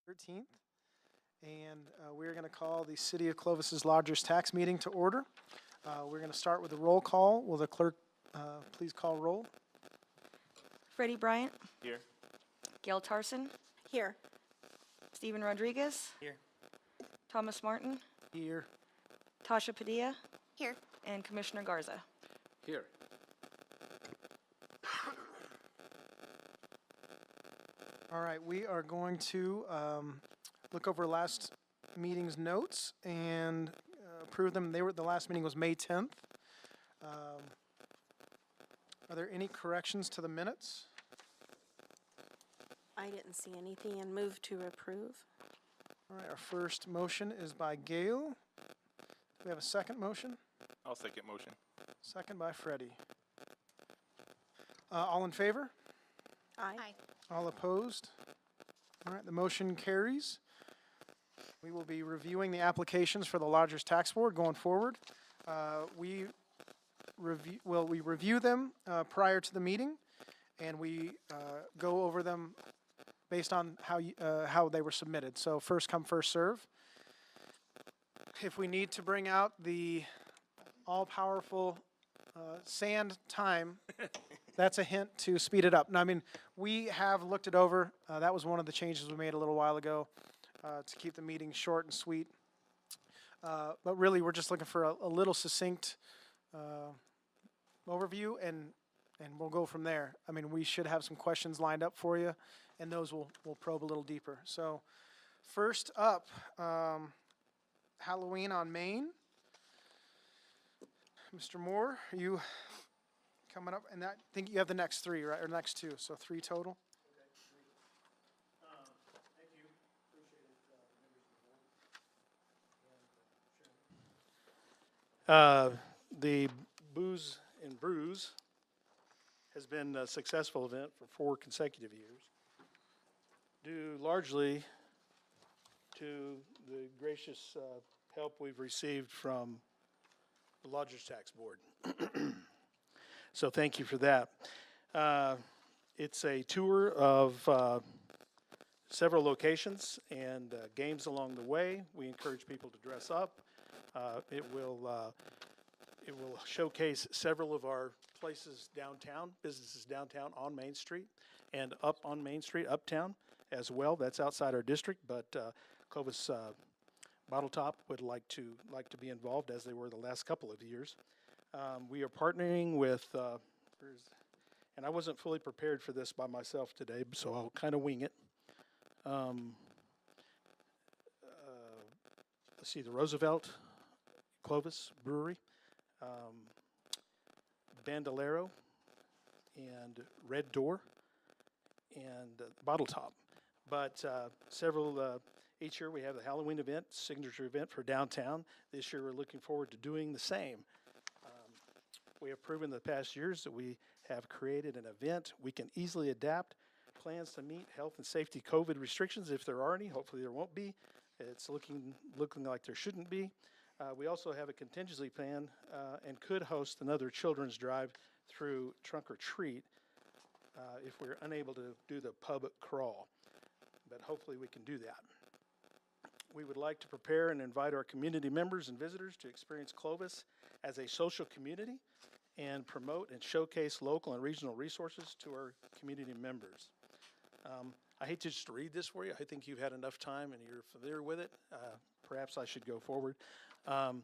13th, and we're going to call the City of Clovis's Lodgers Tax Meeting to order. We're going to start with a roll call. Will the clerk please call roll? Freddie Bryant. Here. Gail Tarson. Here. Stephen Rodriguez. Here. Thomas Martin. Here. Tasha Padilla. Here. And Commissioner Garza. Here. All right, we are going to look over last meeting's notes and approve them. The last meeting was May 10th. Are there any corrections to the minutes? I didn't see anything and move to approve. All right, our first motion is by Gail. Do we have a second motion? I'll second motion. Second by Freddie. All in favor? Aye. All opposed? All right, the motion carries. We will be reviewing the applications for the Lodgers Tax Board going forward. We review them prior to the meeting, and we go over them based on how they were submitted. So first come, first serve. If we need to bring out the all-powerful sand time, that's a hint to speed it up. Now, I mean, we have looked it over. That was one of the changes we made a little while ago to keep the meeting short and sweet. But really, we're just looking for a little succinct overview, and we'll go from there. I mean, we should have some questions lined up for you, and those we'll probe a little deeper. So first up, Halloween on Main. Mr. Moore, are you coming up? And I think you have the next three, right, or next two, so three total. Thank you. Appreciate it, members of the board. The Booze and Brews has been a successful event for 4 consecutive years, due largely to the gracious help we've received from the Lodgers Tax Board. So thank you for that. It's a tour of several locations and games along the way. We encourage people to dress up. It will showcase several of our places downtown, businesses downtown on Main Street and up on Main Street, uptown as well. That's outside our district, but Clovis Bottle Top would like to be involved, as they were the last couple of years. We are partnering with, and I wasn't fully prepared for this by myself today, so I'll kind of wing it. Let's see, the Roosevelt Clovis Brewery, Bandolero, and Red Door, and Bottle Top. But several, each year we have the Halloween event, signature event for downtown. This year we're looking forward to doing the same. We have proven the past years that we have created an event we can easily adapt plans to meet health and safety COVID restrictions, if there are any. Hopefully there won't be. It's looking like there shouldn't be. We also have a contingency plan and could host another children's drive through trunk or treat if we're unable to do the pub crawl. But hopefully we can do that. We would like to prepare and invite our community members and visitors to experience Clovis as a social community and promote and showcase local and regional resources to our community members. I hate to just read this for you. I think you've had enough time and you're familiar with it. Perhaps I should go forward. Well,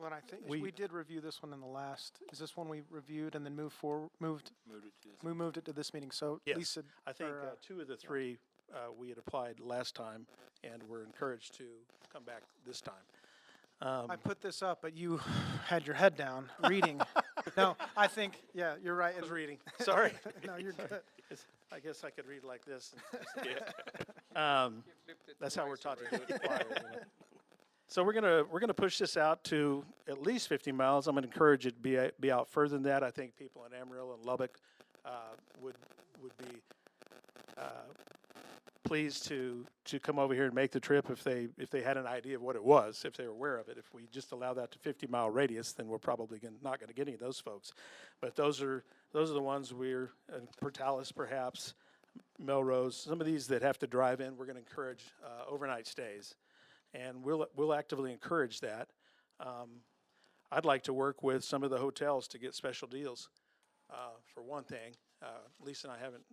I think we did review this one in the last. Is this one we reviewed and then moved it to this meeting? So Yes, Lisa, I think 2 of the 3 we had applied last time, and we're encouraged to come back this time. I put this up, but you had your head down reading. No, I think, yeah, you're right. I was reading. Sorry. No, you're good. I guess I could read like this. That's how we're taught to do it in choir, you know. So we're gonna push this out to at least 50 miles. I'm gonna encourage it to be out further than that. I think people in Amarillo and Lubbock would be pleased to come over here and make the trip if they had an idea of what it was, if they were aware of it. If we just allow that to 50-mile radius, then we're probably not going to get any of those folks. But those are the ones we're Portales perhaps, Melrose, some of these that have to drive in, we're going to encourage overnight stays. And we'll actively encourage that. I'd like to work with some of the hotels to get special deals. For one thing, Lisa and I haven't,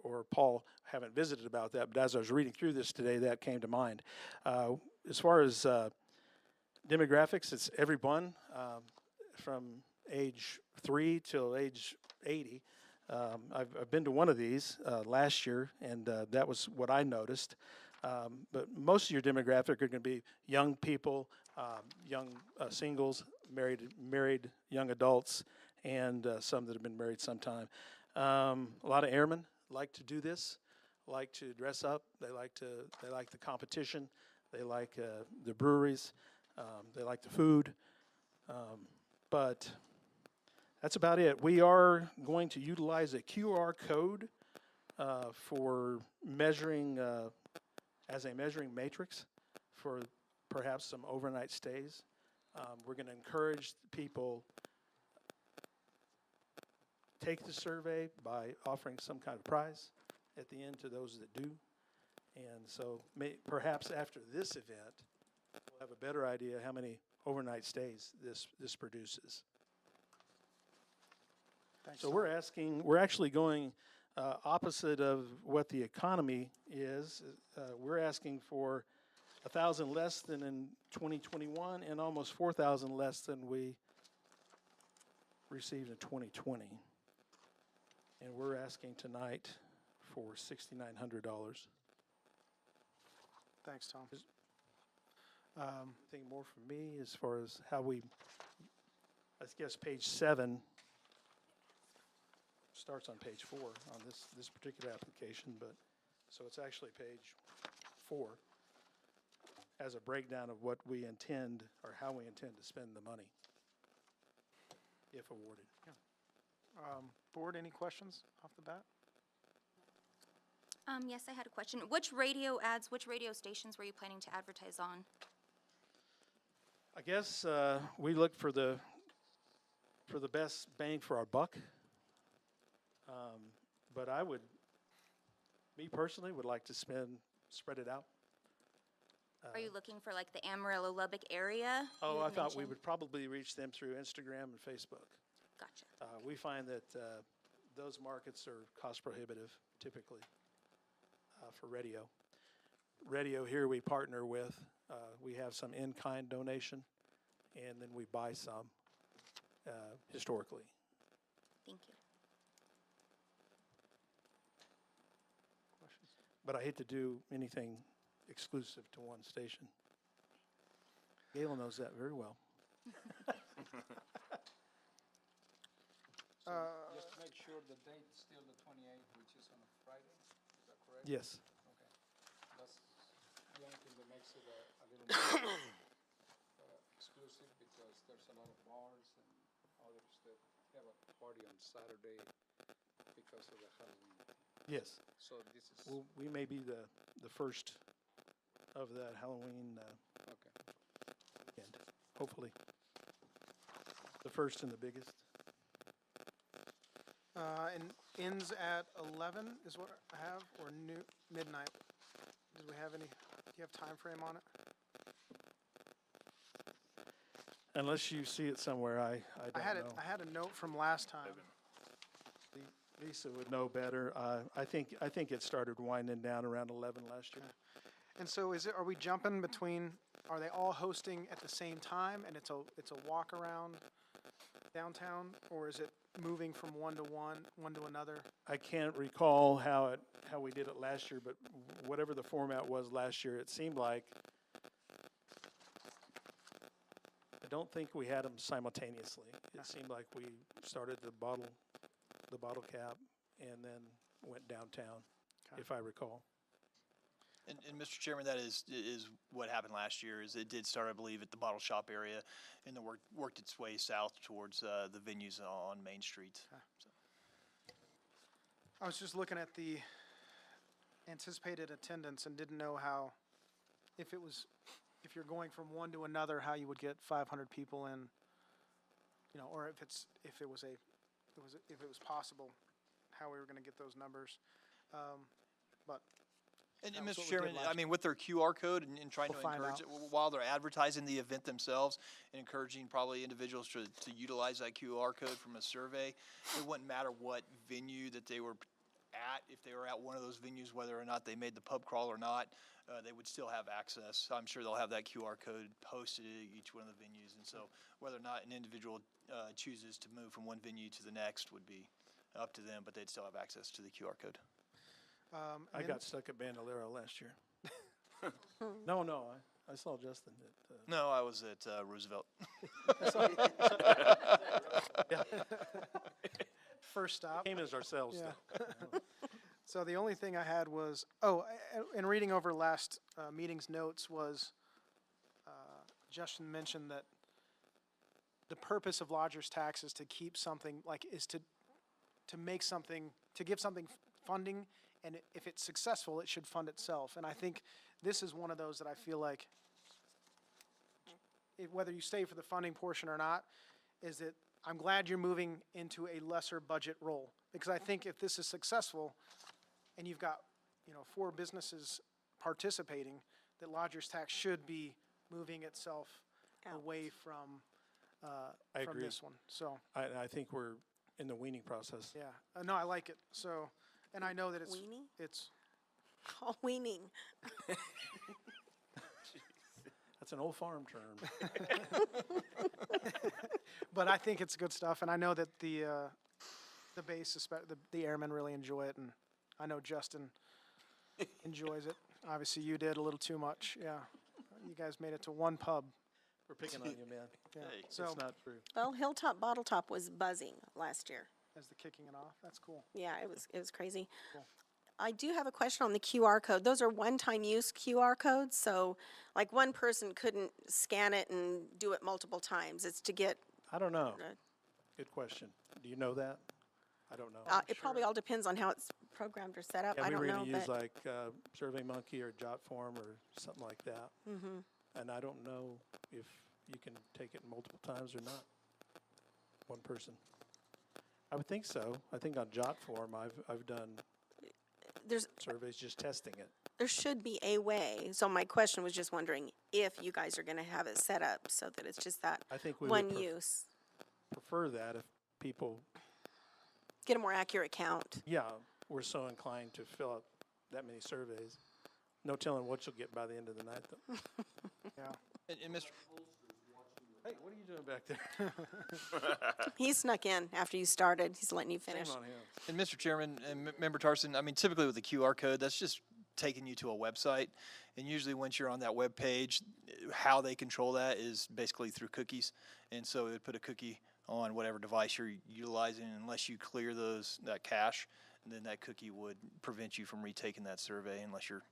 or Paul haven't visited about that, but as I was reading through this today, that came to mind. As far as demographics, it's everyone from age 3 till age 80. I've been to one of these last year, and that was what I noticed. But most of your demographic are going to be young people, young singles, married young adults, and some that have been married some time. A lot of airmen like to do this, like to dress up. They like the competition. They like the breweries. They like the food. But that's about it. We are going to utilize a QR code for measuring, as a measuring matrix for perhaps some overnight stays. We're going to encourage people take the survey by offering some kind of prize at the end to those that do. And so perhaps after this event, we'll have a better idea how many overnight stays this produces. Thanks, So Tom. we're actually going opposite of what the economy is. We're asking for 1,000 less than in 2021 and almost 4,000 less than we received in 2020. And we're asking tonight for $6,900. Thanks, Tom. Anything more from me as far as how we, I guess page 7 starts on page 4 on this particular application, but so it's actually page 4 as a breakdown of what we intend or how we intend to spend the money if awarded. Board, any questions off the bat? Yes, I had a question. Which radio ads, which radio stations were you planning to advertise on? I guess we look for the best bang for our buck. But I would, me personally, would like to spread it out. Are you looking for like the Amarillo, Lubbock area? Oh, You I had thought we mentioned? would probably reach them through Instagram and Facebook. Gotcha. We find that those markets are cost prohibitive typically for radio. Radio here we partner with. We have some in-kind donation, and then we buy some historically. Thank you. Questions? But I hate to do anything exclusive to one station. Gail knows that very well. Just to make sure the date is still the 28th, which is on a Friday, is that correct? Yes. Okay. That's the only thing that makes it a little more exclusive, because there's a lot of bars and others that have a party on Saturday because of the Halloween. Yes. So this is, Well, we may be the first of that Halloween okay. weekend, hopefully. The first and the biggest. And ends at 11 is what I have, or midnight. Do we have any? Do you have time frame on it? Unless you see it somewhere, I don't know. I had a note from last time. Lisa would know better. I think it started winding down around 11 last year. And so are we jumping between, are they all hosting at the same time and it's a walk around downtown, or is it moving from one to another? I can't recall how we did it last year, but whatever the format was last year, it seemed like, I don't think we had them simultaneously. It seemed like we started the bottle cap and then went downtown, if I recall. And Mr. Chairman, that is what happened last year. Is it did start, I believe, at the bottle shop area, and then worked its way south towards the venues on Main Street. So. I was just looking at the anticipated attendance and didn't know how, if you're going from one to another, how you would get 500 people in, or if it was possible, how we were going to get those numbers. but And That was Mr. what we did Chairman, I last mean, with their QR code and trying We'll to find encourage out. it, while they're advertising the event themselves and encouraging probably individuals to utilize that QR code from a survey, it wouldn't matter what venue that they were at, if they were at one of those venues, whether or not they made the pub crawl or not, they would still have access. I'm sure they'll have that QR code posted at each one of the venues, and so whether or not an individual chooses to move from one venue to the next would be up to them, but they'd still have access to the QR code. I got stuck at Bandolero last year. No, I saw Justin at, No, I was at Roosevelt. first stop. came as ourselves Yeah. though. So the only thing I had was, in reading over last meeting's notes was, Justin mentioned that the purpose of lodger's tax is to keep something, to make something, to give something funding, and if it's successful, it should fund itself. And I think this is one of those that I feel like, whether you stay for the funding portion or not, is that I'm glad you're moving into a lesser budget role. Because I think if this is successful, and you've got, 4 businesses participating, that lodger's tax should be moving itself Out. away from, I from agree. this one. So, I think we're in the weaning process. yeah, no, I like it. So, and I know that Weenie? it's, Oh, weaning. That's an old farm term. but I think it's good stuff. And I know that the base, the airmen really enjoy it. And I know Justin enjoys it. Obviously, you did a little too much. Yeah. You guys made it to one pub. We're picking on you, man. Yeah. Hey. So, It's not true. Well, Hilltop Bottle Top was buzzing last year. as the kicking it off, that's cool. Yeah, it was crazy. Cool. I do have a question on the QR code. Those are one-time use QR codes, so like one person couldn't scan it and do it multiple times. It's to get, I don't know. uh, Good question. Do you know that? I don't know. it probably all depends on how it's programmed or set up. Yeah, I we don't were know, gonna use but like SurveyMonkey or JotForm or something like that. Mm-hmm. And I don't know if you can take it multiple times or not. One person. I would think so. I think on JotForm, I've done surveys just testing it. there should be a way. So my question was just wondering if you guys are gonna have it set up so that it's just that I think we one would use. prefer that if people, Get a more accurate count. were so inclined to fill out that many surveys. No telling what you'll get by the end of the night, though. Yeah. And Mr. Hey, what are you doing back there? He snuck in after you started. He's letting you finish. Shame on him. And Mr. Chairman and Member Tarson, I mean, typically with the QR code, that's just taking you to a website. And usually once you're on that web page, how they control that is basically through cookies. And so it would put a cookie on whatever device you're utilizing unless you clear that cache. And then that cookie would prevent you from retaking that survey unless you're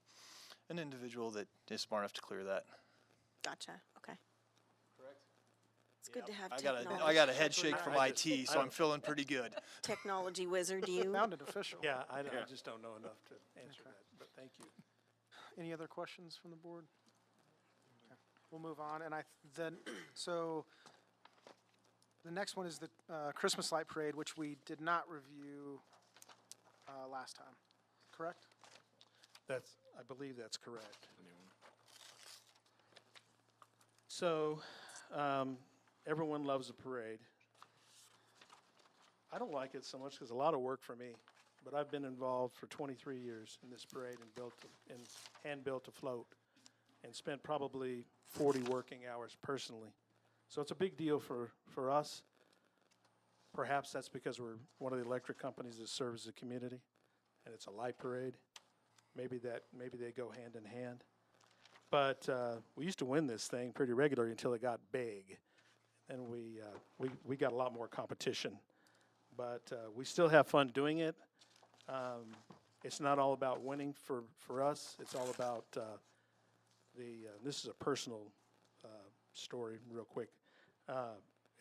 an individual that is smart enough to clear that. Gotcha, okay. It's good to have I technology. got a head shake from I IT, just- so I'm feeling pretty good. Technology wizard, you. Sounded official. Yeah, I just don't know enough to answer that, but thank you. Any other questions from the board? Okay, we'll move on, and so the next one is the Christmas light parade, which we did not review last time, correct? I believe that's correct. So, everyone loves a parade. I don't like it so much because a lot of work for me, but I've been involved for 23 years in this parade and hand-built a float and spent probably 40 working hours personally. So it's a big deal for us. Perhaps that's because we're one of the electric companies that serves the community, and it's a light parade. Maybe they go hand in hand. But we used to win this thing pretty regularly until it got big, and we got a lot more competition. But we still have fun doing it. It's not all about winning for us. It's all about this is a personal story, real quick.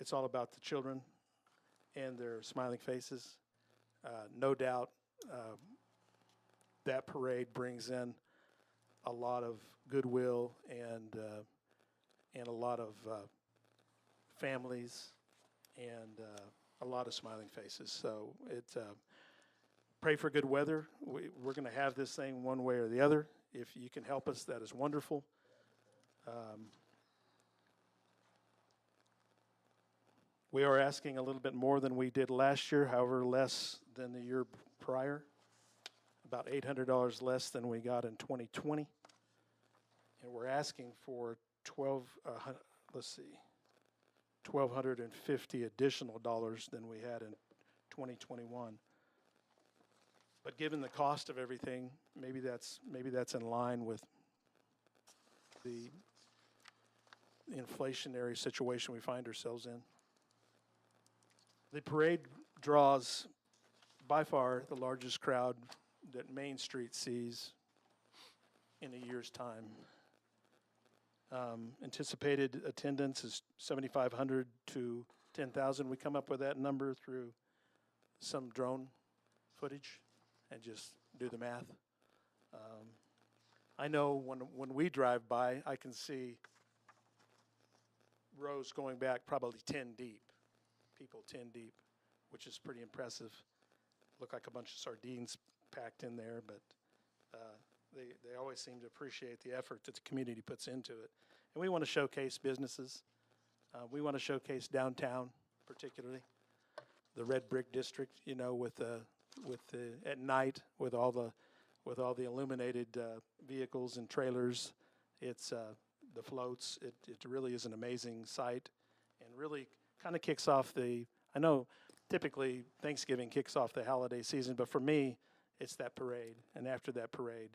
It's all about the children and their smiling faces. No doubt, that parade brings in a lot of goodwill and a lot of families and a lot of smiling faces. So pray for good weather. We're going to have this thing one way or the other. If you can help us, that is wonderful. We are asking a little bit more than we did last year, however, less than the year prior. About $800 less than we got in 2020. And we're asking for $1,250 additional dollars than we had in 2021. But given the cost of everything, maybe that's in line with the inflationary situation we find ourselves in. The parade draws by far the largest crowd that Main Street sees in a year's time. Anticipated attendance is 7,500 to 10,000. We come up with that number through some drone footage and just do the math. I know when we drive by, I can see rows going back probably 10 deep, people 10 deep, which is pretty impressive. Look like a bunch of sardines packed in there, but they always seem to appreciate the effort that the community puts into it. And we want to showcase businesses. We want to showcase downtown, particularly the red brick district. You know, with the at night with all the illuminated vehicles and trailers. It's the floats. It really is an amazing sight, and really kind of kicks off the. I know typically Thanksgiving kicks off the holiday season, but for me, it's that parade. And after that parade,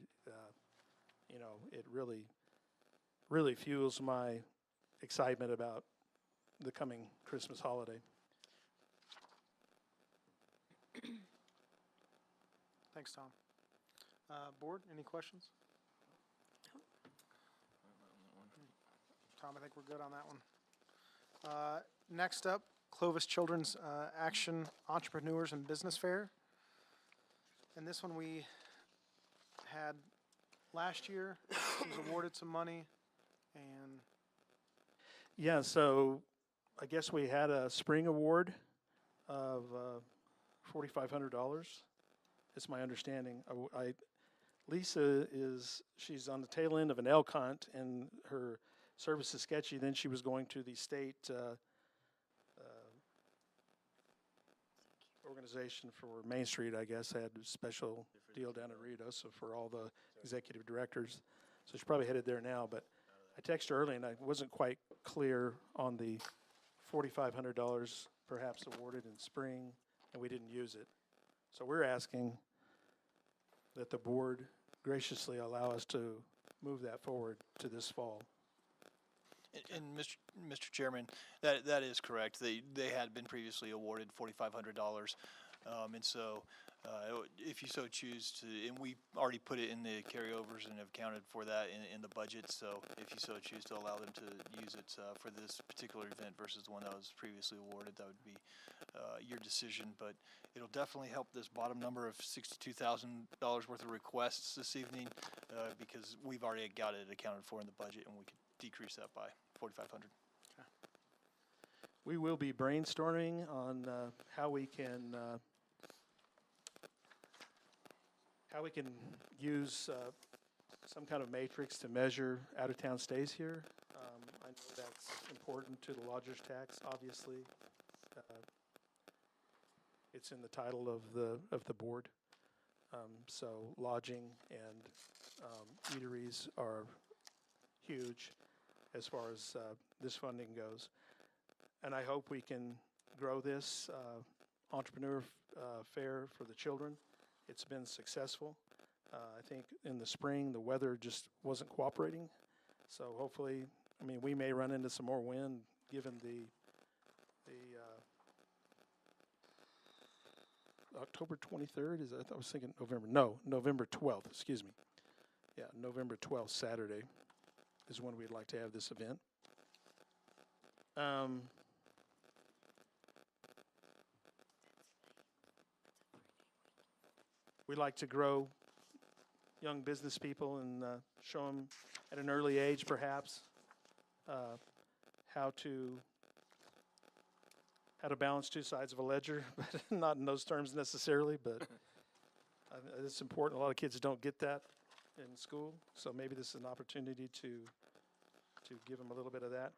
you know, it really fuels my excitement about the coming Christmas holiday. Thanks, Tom. Board, any questions? Tom, I think we're good on that one. Next up, Clovis Children's Action Entrepreneurs and Business Fair. And this one we had last year. She was awarded some money, and Yeah, so I guess we had a spring award of $4,500. It's my understanding. Lisa she's on the tail end of an elk hunt, and her service is sketchy. Then she was going to the state organization for Main Street, I guess, had a special deal down at Rito, so for all the executive directors. So she's probably headed there now, but I texted her early, and I wasn't quite clear on the $4,500 perhaps awarded in spring, and we didn't use it. So we're asking that the board graciously allow us to move that forward to this fall. And Mr. Chairman, that is correct. They had been previously awarded $4,500, and so if you so choose to, and we already put it in the carryovers and have counted for that in the budget. So if you so choose to allow them to use it for this particular event versus the one that was previously awarded, that would be your decision. But it'll definitely help this bottom number of $62,000 worth of requests this evening because we've already got it accounted for in the budget, and we could decrease that by $4,500. We will be brainstorming on how we can use some kind of matrix to measure out-of-town stays here. I know that's important to the lodger's tax, obviously. It's in the title of the board. So lodging and eateries are huge as far as this funding goes. And I hope we can grow this entrepreneur fair for the children. It's been successful. I think in the spring, the weather just wasn't cooperating. So hopefully, I mean, we may run into some more wind given the October 23rd, I was thinking November. No, November 12th, excuse me. Yeah, November 12th, Saturday, is when we'd like to have this event. We like to grow young business people and show them at an early age, perhaps, how to balance two sides of a ledger, but not in those terms necessarily, but It's important. A lot of kids don't get that in school, so maybe this is an opportunity to give them a little bit of that.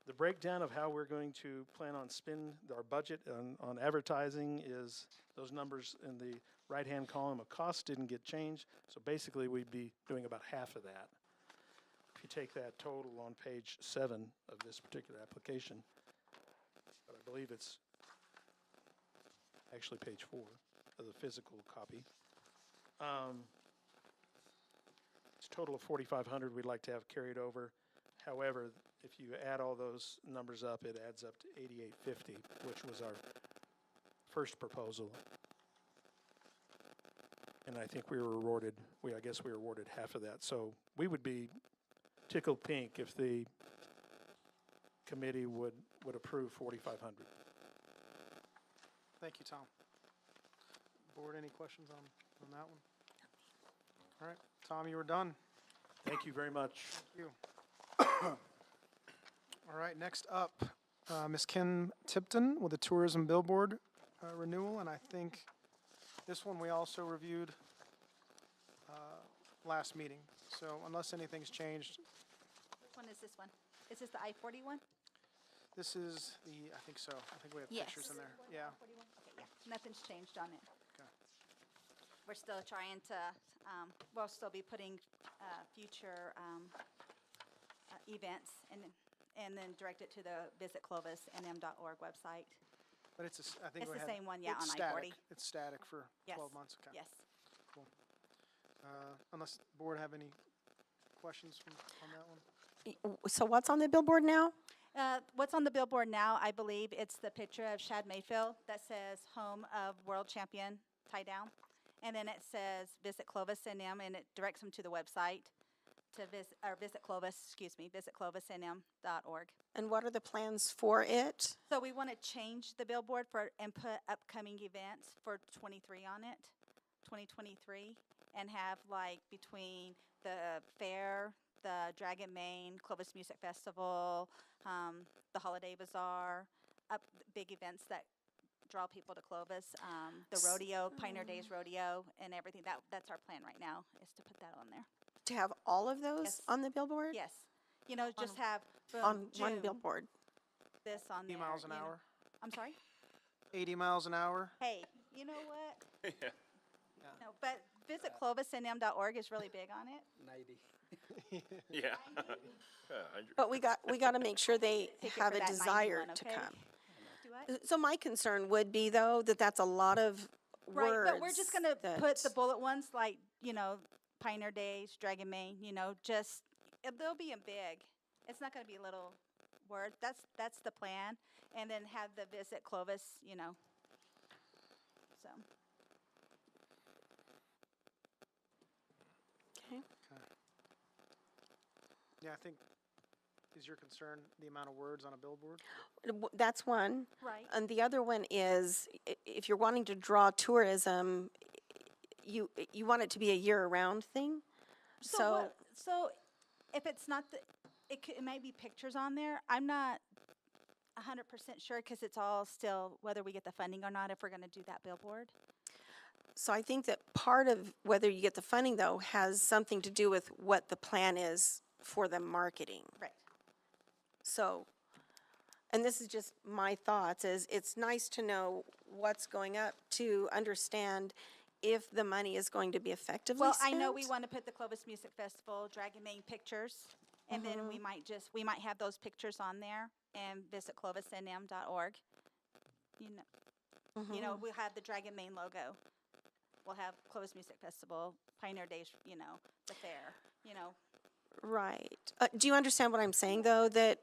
The breakdown of how we're going to plan on spend our budget on advertising is those numbers in the right-hand column of cost didn't get changed, so basically we'd be doing about half of that. If you take that total on page 7 of this particular application, but I believe it's actually page 4 of the physical copy. It's a total of 4,500 we'd like to have carried over. However, if you add all those numbers up, it adds up to 8,850, which was our first proposal. And I think we were awarded, I guess we were awarded half of that. So we would be tickled pink if the committee would approve 4,500. Thank you, Tom. Board, any questions on that one? All right, Tom, you were done. Thank you very much. Thank you. All right, next up, Ms. Kim Tipton with the tourism billboard renewal, and I think this one we also reviewed last meeting. So unless anything's changed, Which one is this one? Is this the I-40 one? this is I think so. I think we have Yes. pictures in there. Yeah. Okay, yeah, nothing's changed on it. Okay. We're still trying to, we'll still be putting future events and then direct it to the Visit Clovis-NM.org website. But it's, I think It's we the had. same one, yeah, it's on static. I-40. It's static for Yes. 12 months, okay. Yes. Cool. Unless the board have any questions on that one? So what's on the billboard now? What's on the billboard now, I believe it's the picture of Shad Mayfield that says home of world champion tie down. And then it says Visit Clovis-NM, and it directs them to the website to visit Clovis-NM.org. And what are the plans for it? So we want to change the billboard and put upcoming events for 23 on it, 2023, and have like between the fair, the Dragon Main, Clovis Music Festival, the Holiday Bazaar, big events that draw people to Clovis, the rodeo, Pioneer Days Rodeo, and everything. That's our plan right now, is to put that on there. To have all of those Yes. on the billboard? Yes. You know, just have boom, On one June, billboard? this on 80 there. miles an you know. hour? I'm sorry? 80 miles an hour? Hey, you know what? No, but visit Clovis-NM.org is really big on it. 90. Yeah. But we got to make sure they Take it have for a that desire 91, to okay? come. Do what? So my concern would be, though, that that's a lot of words. Right, but we're just gonna put the that- bullet ones like, you know, Pioneer Days, Dragon Main, you know, just, they'll be in big. It's not gonna be little words. That's the plan. And then have the Visit Clovis, you know, so. Okay. Yeah, I think, is your concern the amount of words on a billboard? That's one. Right. And the other one is, if you're wanting to draw tourism, you want it to be a year-round thing? So, So if it's not it might be pictures on there. I'm not 100% sure because it's all still whether we get the funding or not if we're going to do that billboard. so I think that part of whether you get the funding, though, has something to do with what the plan is for the marketing. Right. So, and this is just my thoughts, is it's nice to know what's going up to understand if the money is going to be effectively Well, spent. I know we want to put the Clovis Music Festival, Dragon Main pictures, and then we might have those pictures on there and visit Clovis-NM.org. You know, we'll have the Dragon Main logo. We'll have Clovis Music Festival, Pioneer Days, you know, the fair, you know. Right. Do you understand what I'm saying, though, that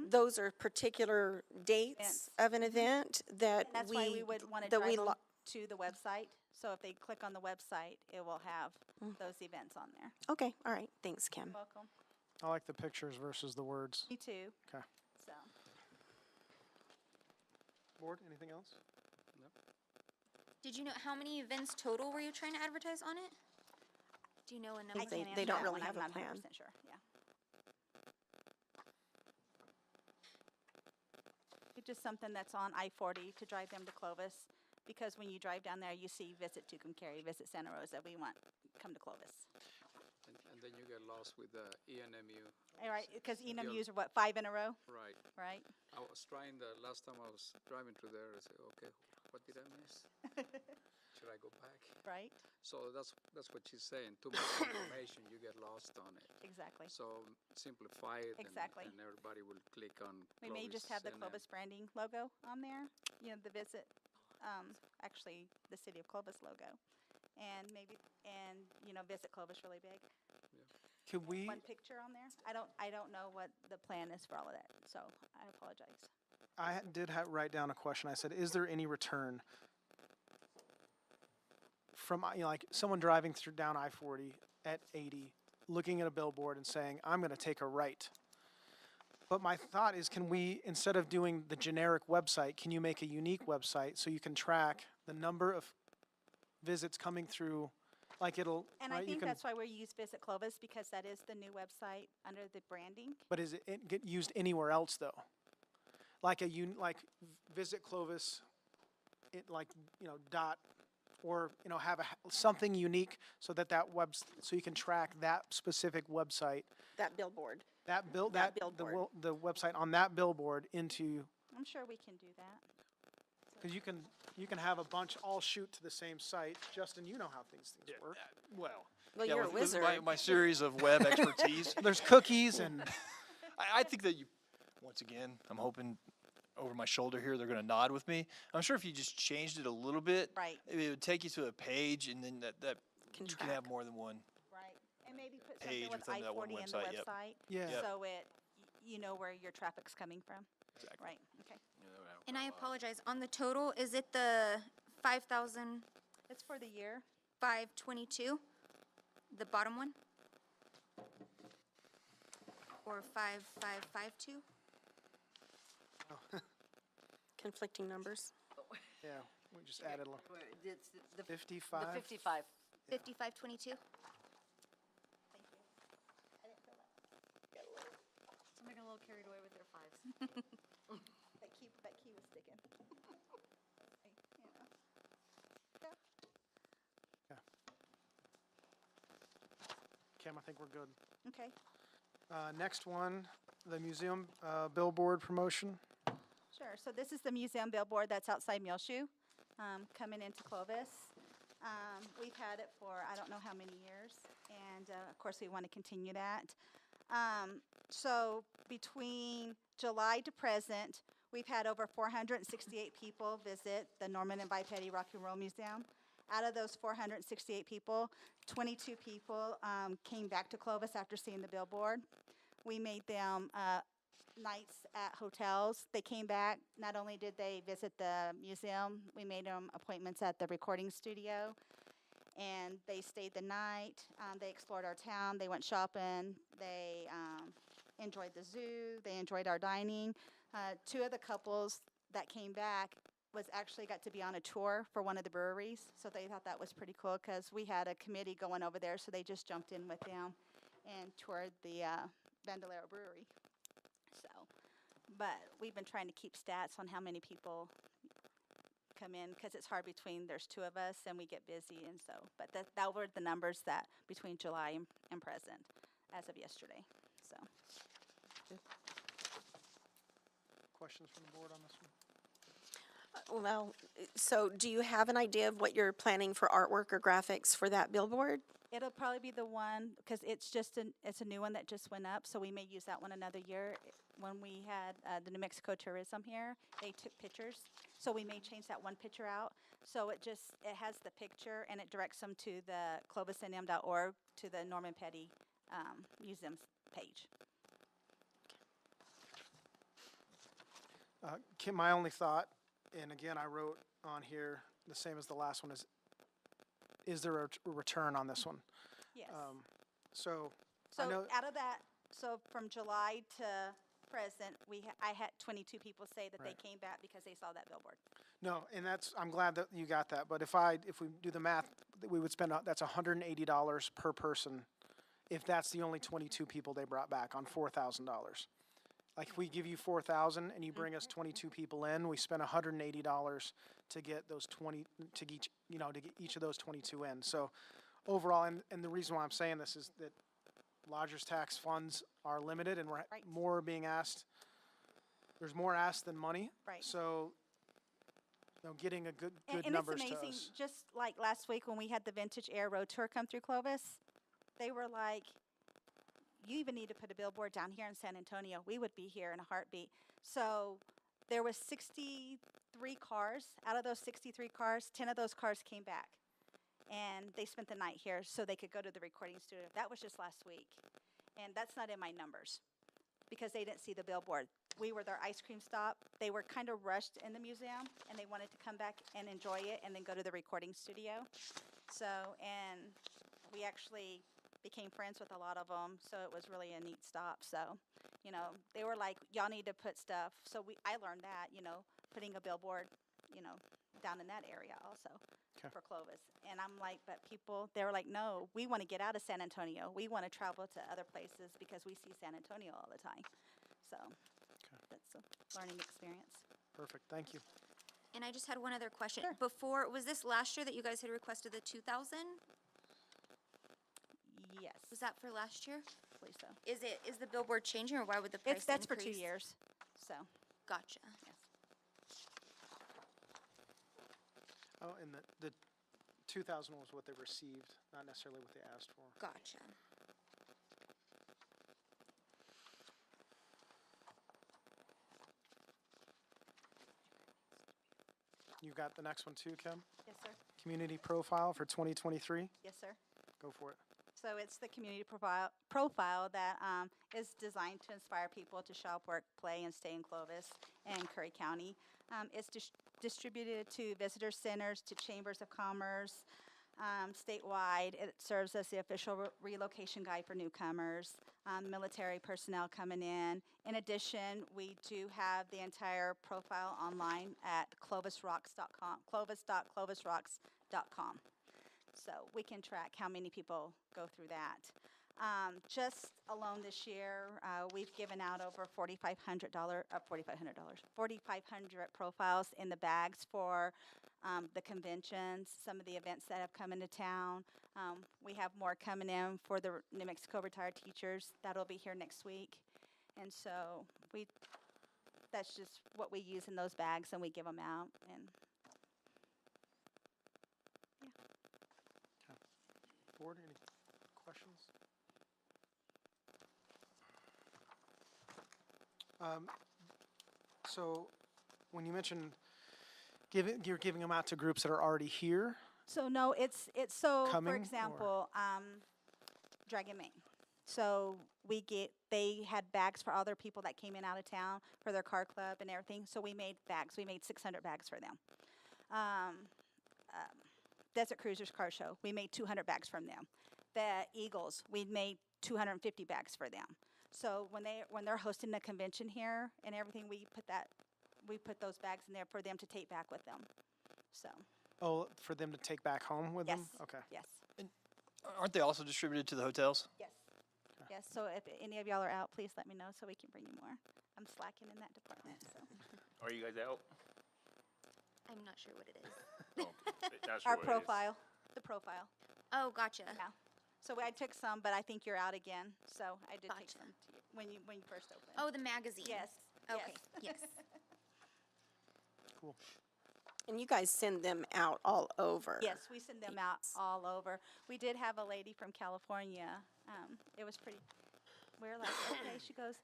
those are particular dates Events. of an event that And that's why we would want to that drive we them lo- to the website. So if they click on the website, it will have those events on there. Okay, all right, thanks, Kim. Welcome. I like the pictures versus the words. Me too. Okay. So, Board, anything else? Did you know how many events total were you trying to advertise on it? Do you know a number? I They- can't they answer don't that really one. have a I'm not plan. 100% sure, yeah. It's just something that's on I-40 to drive them to Clovis. because when you drive down there, you see Visit Tucumcari, Visit Santa Rosa, we want, come to Clovis. And then you get lost with the ENMU. All right, because Yeah. ENMUs are what, 5 in a row, Right. right? I was trying the last time I was driving through there. I said, okay, what did I miss? Should I go back? Right, So that's what she's saying. Too much information, you get lost on it. exactly. So simplify it, Exactly. and everybody will click on. We may just have the and Clovis branding logo on there, you know, the Visit, actually, the City of Clovis logo. And maybe, and, you know, Visit Clovis really big. Could we, One picture on there. I don't know what the plan is for all of that, so I apologize. I did write down a question. I said, is there any return from, like, someone driving through down I-40 at 80, looking at a billboard and saying, I'm going to take a right? But my thought is, can we, instead of doing the generic website, can you make a unique website so you can track the number of visits coming through, like it'll, And I right, you think can, that's why we use Visit Clovis, because that is the new website under the branding. but is it get used anywhere else though? Like like Visit Clovis, like, dot, or, have something unique so that so you can track that specific website, That billboard. that That the billboard. the website on that billboard into, I'm sure we can do that. because you can have a bunch all shoot to the same site. Justin, you know how things work. Well, Well, yeah, you're a with wizard. my series of web expertise, There's cookies and, I think that you, once again, I'm hoping over my shoulder here, they're going to nod with me. I'm sure if you just changed it a little bit, Right. it would take you to a page, and then that Can you track. can have more than one. Right, and maybe put something Page with within that one I-40 in the website, yep. website. Yeah. Yep. So you know where your traffic's coming from. Exactly. Right, okay. And I apologize, on the total, is it the 5,522? It's for the year. The bottom one? Or 5,552? Conflicting numbers. yeah, we just added a little, It's the 55? the 55. 5522? I'm getting a little carried away with their fives. That key was sticking. You know. Kim, I think we're good. Okay, Next one, the museum billboard promotion. sure. So this is the museum billboard that's outside Muleshoe, coming into Clovis. We've had it for I don't know how many years, and of course we want to continue that. So between July to present, we've had over 468 people visit the Norman and Petty Rock and Roll Museum. Out of those 468 people, 22 people came back to Clovis after seeing the billboard. We made them nights at hotels. They came back. Not only did they visit the museum, we made them appointments at the recording studio. And they stayed the night. They explored our town. They went shopping. They enjoyed the zoo. They enjoyed our dining. Two of the couples that came back actually got to be on a tour for one of the breweries. So they thought that was pretty cool because we had a committee going over there. So they just jumped in with them and toured the Bandolero Brewery. So, but we've been trying to keep stats on how many people come in because it's hard there's two of us and we get busy, and so, but that were the numbers that between July and present as of yesterday, so. Questions from the board on this one? Well, so do you have an idea of what you're planning for artwork or graphics for that billboard? It'll probably be the one, because it's a new one that just went up, so we may use that one another year. When we had the New Mexico Tourism here, they took pictures, so we may change that one picture out. So it has the picture, and it directs them to the clovisnm.org, to the Norman Petty Museum's page. Kim, my only thought, and again, I wrote on here, the same as the last one, is there a return on this one? Yes. So, I So know, out of that, so from July to present, I had 22 people say that they Right. came back because they saw that billboard. no, and I'm glad that you got that, but if we do the math, we would spend, that's $180 per person if that's the only 22 people they brought back on $4,000. like if we give you 4,000 and you bring us 22 people in, we spend $180 to get those 20, to each, to get each of those 22 in. So overall, and the reason why I'm saying this is that lodgers tax funds are limited and we're Right. more being asked, there's more asked than money. Right. So, getting a good And numbers it's to amazing, us. just like last week when we had the Vintage Air Road Tour come through Clovis, they were like, you even need to put a billboard down here in San Antonio. We would be here in a heartbeat. So there was 63 cars. Out of those 63 cars, 10 of those cars came back. And they spent the night here so they could go to the recording studio. That was just last week. And that's not in my numbers because they didn't see the billboard. We were their ice cream stop. They were kind of rushed in the museum and they wanted to come back and enjoy it and then go to the recording studio. So, and we actually became friends with a lot of them, so it was really a neat stop. So, they were like, y'all need to put stuff. So I learned that, putting a billboard, down in that area also. Okay. For Clovis. And I'm like, but people, they were like, no, we want to get out of San Antonio. We want to travel to other places because we see San Antonio all the time. So that's a learning experience. Perfect, thank you. And I just had one other question. Sure. Before, was this last year that you guys had requested the 2,000? Yes, Was that for last year? I believe so. Is the billboard changing, or why would the price That's for 2 increase? years. So, Gotcha. yes. Oh, and the 2,000 was what they received, not necessarily what they asked for. Gotcha. You got the next one too, Kim? Yes, sir. Community profile for 2023? Yes, sir. Go for it. So it's the community profile that is designed to inspire people to shop, work, play, and stay in Clovis and Curry County. It's distributed to visitor centers, to chambers of commerce, statewide. It serves as the official relocation guide for newcomers, military personnel coming in. In addition, we do have the entire profile online at clovisrocks.com, clovis.clovisrocks.com. So we can track how many people go through that. Just alone this year, we've given out over $4,500 profiles in the bags for the conventions, some of the events that have come into town. We have more coming in for the New Mexico retired teachers. That'll be here next week. And so that's just what we use in those bags, and we give them out. And Board, any questions? So when you mentioned you're giving them out to groups that are already here, so no, it's so Coming, for or- example, Dragon Main. So they had bags for other people that came in out of town for their car club and everything. So we made bags. We made 600 bags for them. Desert Cruisers Car Show, we made 200 bags from them. The Eagles, we made 250 bags for them. So when they're hosting the convention here and everything, we put those bags in there for them to take back with them. So for them to take back home with yes, them? Okay. yes, Aren't they also distributed to the hotels? yes, yes. So if any of y'all are out, please let me know so we can bring you more. I'm slacking in that department. So Are you guys out? I'm not sure what it is. Oh, that's our what it is. profile, the profile. Oh, gotcha. Yeah. So I took some, but I think you're out again. So I did take Gotcha. some to you when you first opened. Oh, the magazine. yes. Okay. Yes. Yes. Cool. And you guys send them out all over. Yes, we send them out all over. We did have a lady from California. It was pretty. We were like, okay. She goes,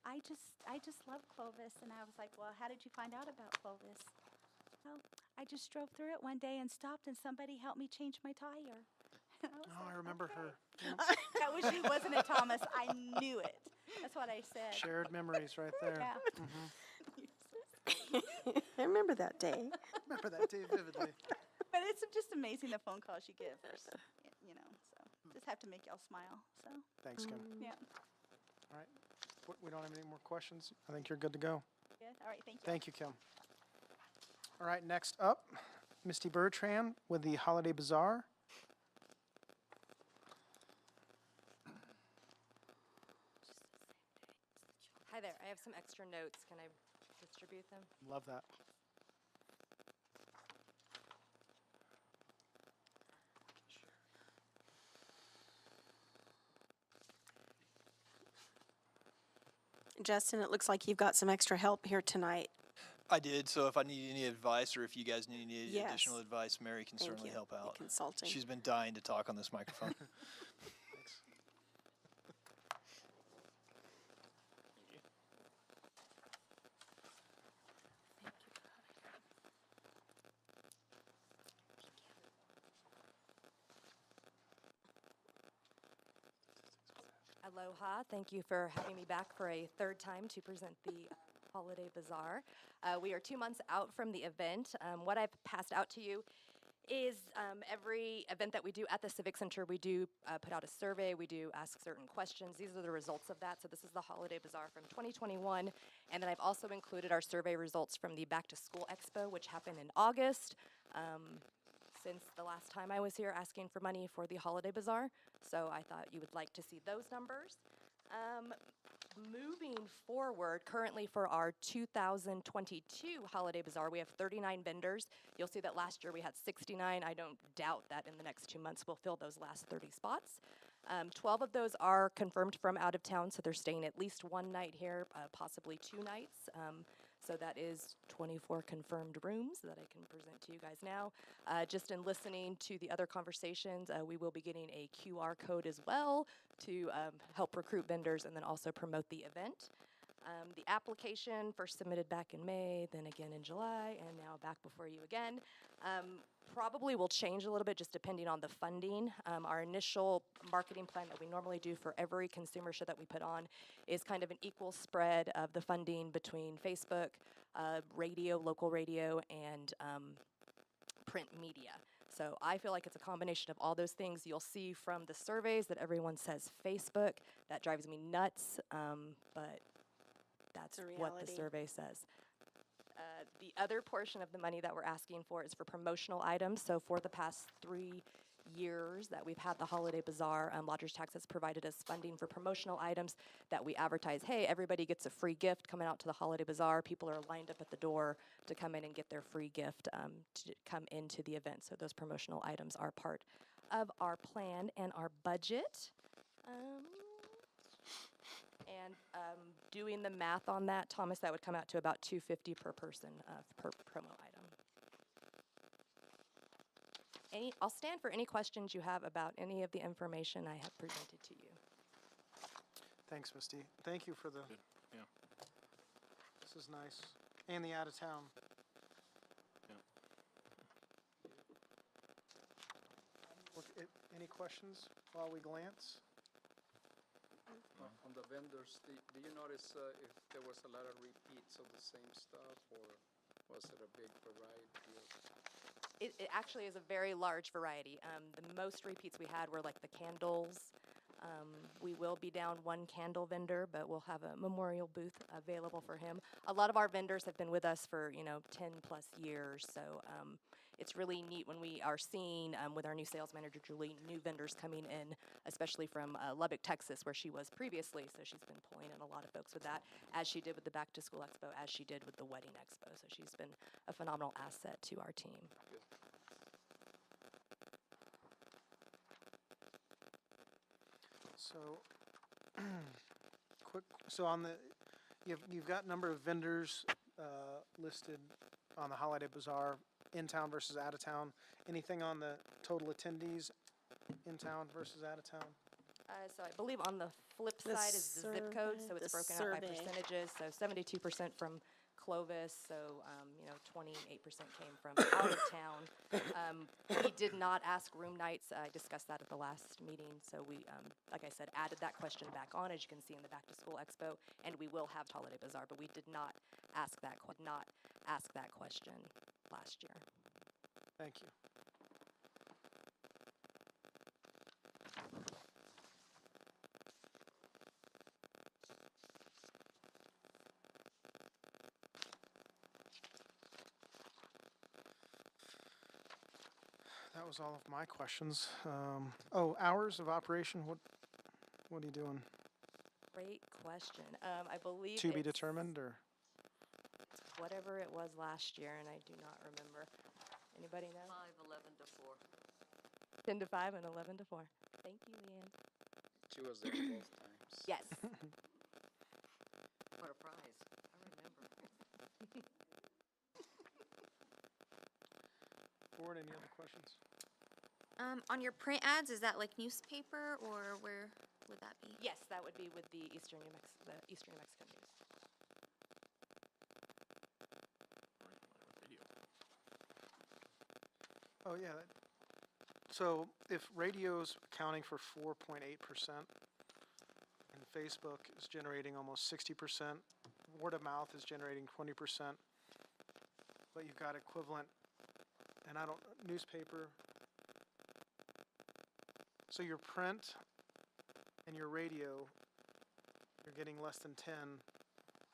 I just love Clovis, and I was like, well, how did you find out about Clovis? Well, I just drove through it one day and stopped, and somebody helped me change my tire. And I was Oh, like, I remember "Okay." her. That was you, wasn't it, Thomas? I knew it. That's what I said. Shared memories right there. Yeah. I remember that day. Remember that day vividly. But it's just amazing the phone calls you get first, so just have to make y'all smile, so, Thanks, Kim. yeah. All right. We don't have any more questions. I think you're good to go. Good, all right, thank you. Thank you, Kim. All right, next up, Misty Bertrand with the Holiday Bazaar. Hi there, I have some extra notes. Can I distribute them? Love that. Justin, it looks like you've got some extra help here tonight. I did, so if I need any advice or if you guys need any Yes. additional advice, Mary can Thank certainly you. help The out. consulting. She's been dying to talk on this microphone. Aloha, thank you for having me back for a third time to present the Holiday Bazaar. We are 2 months out from the event. What I've passed out to you is every event that we do at the Civic Center, we do put out a survey, we do ask certain questions. These are the results of that. So this is the Holiday Bazaar from 2021. And then I've also included our survey results from the Back to School Expo, which happened in August. Since the last time I was here asking for money for the Holiday Bazaar. So I thought you would like to see those numbers. Moving forward, currently for our 2022 Holiday Bazaar, we have 39 vendors. You'll see that last year we had 69. I don't doubt that in the next 2 months we'll fill those last 30 spots. 12 of those are confirmed from out of town, so they're staying at least one night here, possibly 2 nights. So that is 24 confirmed rooms that I can present to you guys now. Just in listening to the other conversations, we will be getting a QR code as well to help recruit vendors and then also promote the event. The application first submitted back in May, then again in July, and now back before you again. Probably will change a little bit just depending on the funding. Our initial marketing plan that we normally do for every consumer show that we put on is kind of an equal spread of the funding between Facebook, radio, local radio, and print media. So I feel like it's a combination of all those things. You'll see from the surveys that everyone says Facebook. That drives me nuts, but that's what the reality. survey says. The other portion of the money that we're asking for is for promotional items. So for the past 3 years that we've had the Holiday Bazaar, Lodgers Tax has provided us funding for promotional items that we advertise. Hey, everybody gets a free gift coming out to the Holiday Bazaar. People are lined up at the door to come in and get their free gift to come into the event. So those promotional items are part of our plan and our budget. And doing the math on that, Thomas, that would come out to about $250 per person per promo item. I'll stand for any questions you have about any of the information I have presented to you. Thanks, Misty. Thank you for the. Yeah. This is nice. And the out of town. Any questions while we glance? On the vendors, do you notice if there was a lot of repeats of the same stuff, or was it a big variety of? It actually is a very large variety. The most repeats we had were like the candles. We will be down one candle vendor, but we'll have a memorial booth available for him. A lot of our vendors have been with us for 10 plus years, so it's really neat when we are seeing with our new sales manager Julie new vendors coming in, especially from Lubbock, Texas, where she was previously. So she's been pulling in a lot of folks with that, as she did with the Back to School Expo, as she did with the Wedding Expo. So she's been a phenomenal asset to our team. So, so on the, you've got number of vendors listed on the Holiday Bazaar, in town versus out of town. Anything on the total attendees, in town versus out of town? So I believe on the flip The side is the zip code, so it's the broken out by survey. percentages. So 72% from Clovis, so 28% came from out of town. We did not ask room nights. I discussed that at the last meeting. So we, like I said, added that question back on, as you can see in the Back to School Expo, and we will have Holiday Bazaar, but we did not ask that question last year. Thank you. That was all of my questions. Hours of operation. What are you doing? Great question. I believe To be it's determined, or? whatever it was last year, and I do not remember. Anybody know? 5, 11 to 4. 10 to 5 and 11 to 4. Thank you, Leanne. She was there both times. Yes. What a prize. I remember. Board, any other questions? On your print ads, is that like newspaper or where would that be? Yes, that would be with the Eastern New Mexico News. Oh, yeah. So if radio's accounting for 4.8% and Facebook is generating almost 60%, word of mouth is generating 20%, but you've got equivalent, and newspaper. So your print and your radio, you're getting less than 10,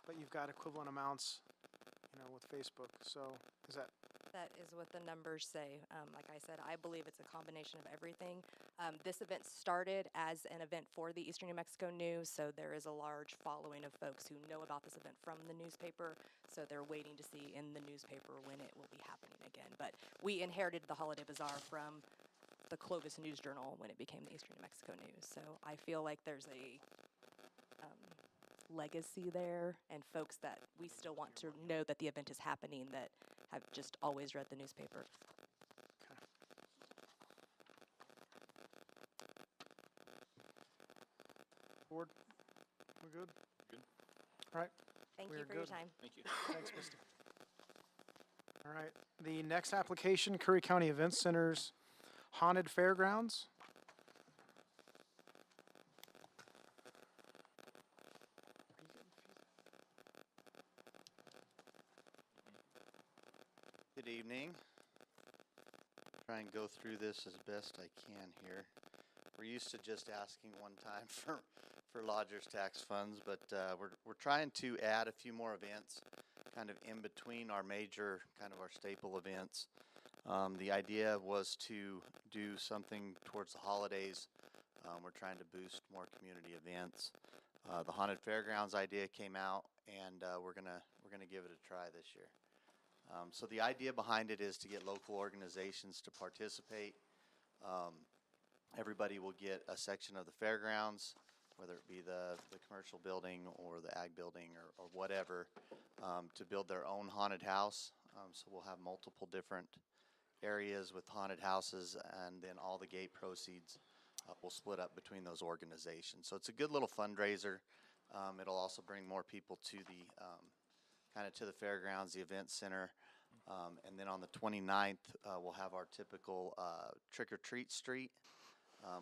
but you've got equivalent amounts, with Facebook. So is that? That is what the numbers say. Like I said, I believe it's a combination of everything. This event started as an event for the Eastern New Mexico News, so there is a large following of folks who know about this event from the newspaper, so they're waiting to see in the newspaper when it will be happening again. But we inherited the Holiday Bazaar from the Clovis News Journal when it became the Eastern New Mexico News, so I feel like there's a legacy there, and folks that we still want to know that the event is happening that have just always read the newspaper. Board, we good? Good. All right. Thank We're you for your good. time. Thank you. Thanks, Misty. All right. The next application, Curry County Event Center's Haunted Fairgrounds. Good evening. Try and go through this as best I can here. We're used to just asking one time for lodgers tax funds, but we're trying to add a few more events kind of in between our major, kind of our staple events. The idea was to do something towards the holidays. We're trying to boost more community events. The Haunted Fairgrounds idea came out, and we're gonna give it a try this year. So the idea behind it is to get local organizations to participate. Everybody will get a section of the fairgrounds, whether it be the commercial building or the ag building or whatever, to build their own haunted house. So we'll have multiple different areas with haunted houses, and then all the gate proceeds will split up between those organizations. So it's a good little fundraiser. It'll also bring more people to the kind of to the fairgrounds, the event center. And then on the 29th, we'll have our typical trick-or-treat street,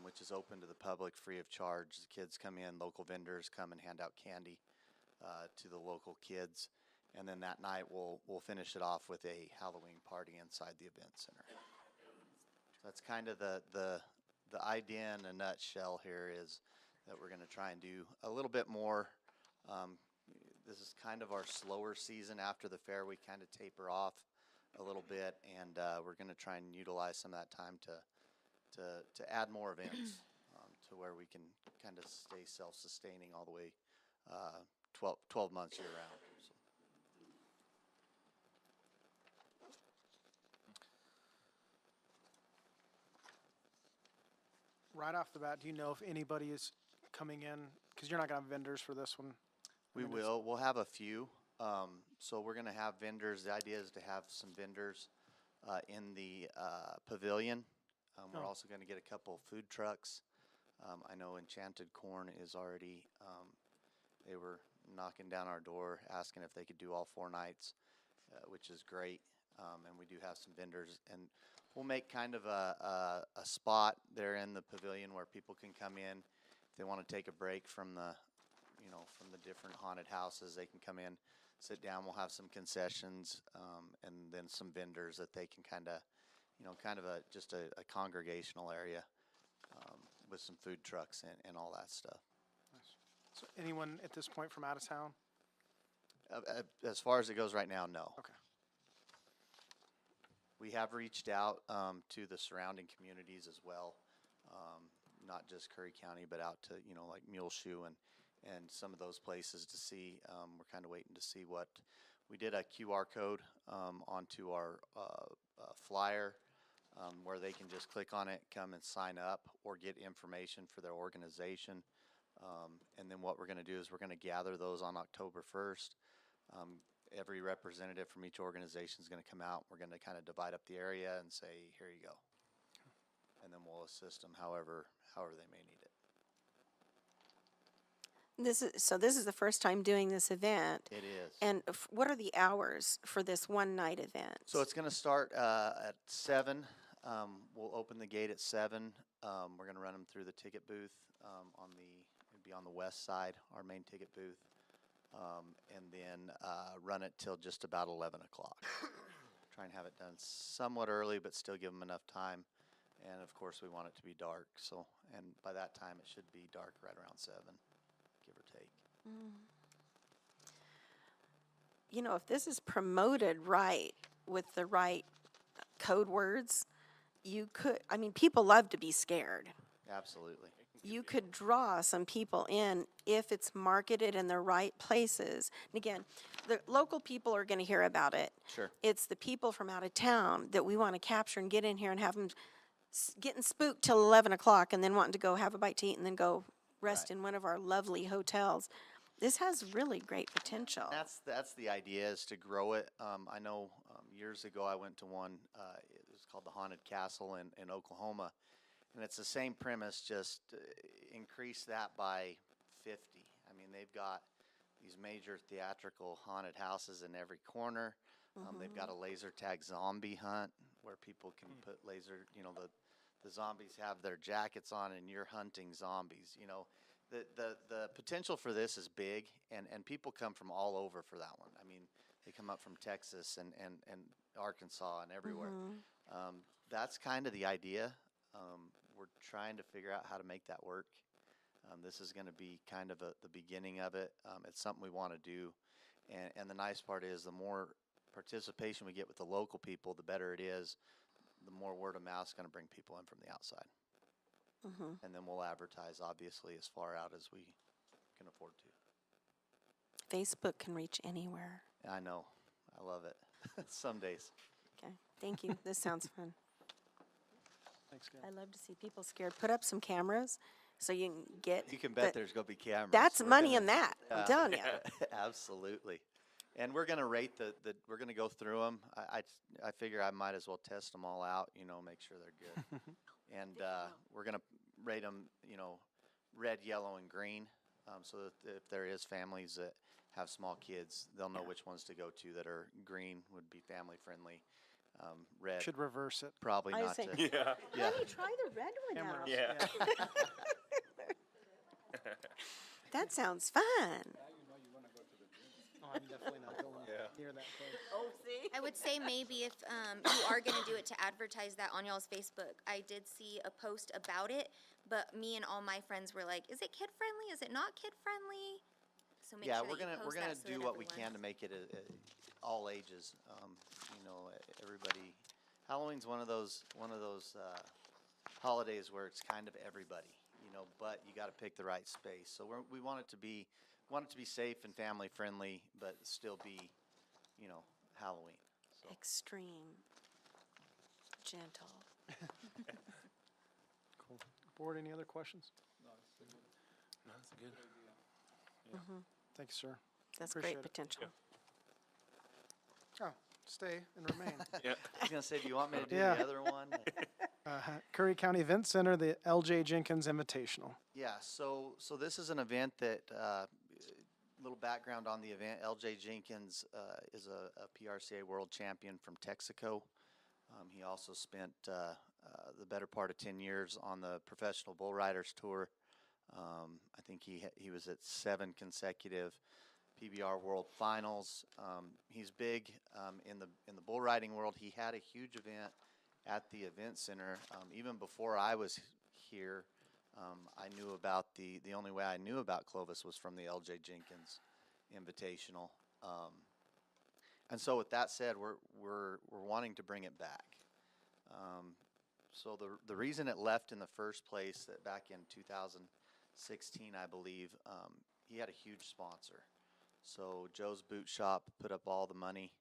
which is open to the public free of charge. The kids come in, local vendors come and hand out candy to the local kids. And then that night, we'll finish it off with a Halloween party inside the event center. So that's kind of the idea in a nutshell here, is that we're going to try and do a little bit more. This is kind of our slower season. After the fair, we kind of taper off a little bit, and we're going to try and utilize some of that time to add more events to where we can kind of stay self-sustaining all the way 12 months year round. So. Right off the bat, do you know if anybody is coming in? Because you're not going to have vendors for this one. We will. We'll have a few. So we're going to have vendors. The idea is to have some vendors in the pavilion. We're also going to get a couple of food trucks. I know Enchanted Corn is already, they were knocking down our door asking if they could do all 4 nights, which is great. And we do have some vendors. And we'll make kind of a spot there in the pavilion where people can come in. If they want to take a break from the from the different haunted houses, they can come in, sit down. We'll have some concessions, and then some vendors that they can kind of just a congregational area with some food trucks and all that stuff. Nice. So anyone at this point from out of town? As far as it goes right now, no. Okay. We have reached out to the surrounding communities as well, not just Curry County, but out to like Muleshoe and some of those places to see. We're kind of waiting to see what, we did a QR code onto our flyer where they can just click on it, come and sign up or get information for their organization. And then what we're going to do is we're going to gather those on October 1st. Every representative from each organization is going to come out. We're going to kind of divide up the area and say, here you go. And then we'll assist them however they may need it. This is the first time doing this event. It is. And what are the hours for this one night event? So it's going to start at 7. We'll open the gate at 7. We're going to run them through the ticket booth it'd be on the west side, our main ticket booth, and then run it till just about 11 o'clock. Try and have it done somewhat early, but still give them enough time. And of course, we want it to be dark. So, and by that time, it should be dark right around 7, give or take. You know, if this is promoted right with the right code words, people love to be scared. Absolutely. You could draw some people in if it's marketed in the right places. And again, the local people are going to hear about it. Sure. It's the people from out of town that we want to capture and get in here and have them getting spooked till 11 o'clock and then wanting to go have a bite to eat and then go rest Right. in one of our lovely hotels. This has really great potential. That's the idea, is to grow it. I know years ago I went to one, it was called the Haunted Castle in Oklahoma, and it's the same premise, just increase that by 50. I mean, they've got these major theatrical haunted houses in every corner. They've got a laser tag zombie hunt where people can put laser, the zombies have their jackets on and you're hunting zombies, The potential for this is big, and people come from all over for that one. I mean, they come up from Texas and Arkansas and everywhere. That's kind of the idea. We're trying to figure out how to make that work. This is going to be kind of the beginning of it. It's something we want to do, and the nice part is the more participation we get with the local people, the better it is. The more word of mouth is going to bring people in from the outside. And then we'll advertise, obviously, as far out as we can afford to. Facebook can reach anywhere. I know. I love it. Some days. Okay, thank you. This sounds fun. Thanks, guys. I love to see people scared. Put up some cameras so you can get. You can bet the- there's going to be cameras. That's We're money gonna- in that. I'm Yeah. telling you. Absolutely. And we're going to rate we're going to go through them. I figure I might as well test them all out, make sure they're good. And we're going to rate them, red, yellow, and green, so that if there is families that have small kids, they'll know which ones to go to that are green would be family friendly. Red, Should reverse it. probably I not say- to. Yeah. Yeah. Let me try the red one Camera. out. Yeah. That sounds fun. Oh, I'm definitely not going near that place. Oh, see? I would say maybe if you are going to do it to advertise that on y'all's Facebook. I did see a post about it, but me and all my friends were like, is it kid friendly? Is it not kid friendly? So make Yeah, sure we're that you gonna post that so do that what we everyone- can to make it all ages. Everybody. Halloween's one of those holidays where it's kind of everybody. But you got to pick the right space. So we want it to be safe and family friendly, but still be, Halloween. So. Extreme. Gentle. Cool. Board, any other questions? No, that's good. Thank you, sir. That's Appreciate great it. potential. Oh, stay and remain. Yeah. I was gonna say, do you want me to do Yeah. the other one? Curry County Event Center, the L.J. Jenkins Invitational. Yeah, so this is an event that, little background on the event, L.J. Jenkins is a PRCA world champion from Texaco. He also spent the better part of 10 years on the Professional Bull Riders Tour. I think he was at 7 consecutive PBR World Finals. He's big in the bull riding world. He had a huge event at the event center. Even before I was here, I knew about the only way I knew about Clovis was from the L.J. Jenkins Invitational. And so with that said, we're wanting to bring it back. So the reason it left in the first place, that back in 2016, I believe, he had a huge sponsor. So Joe's Boot Shop put up all the money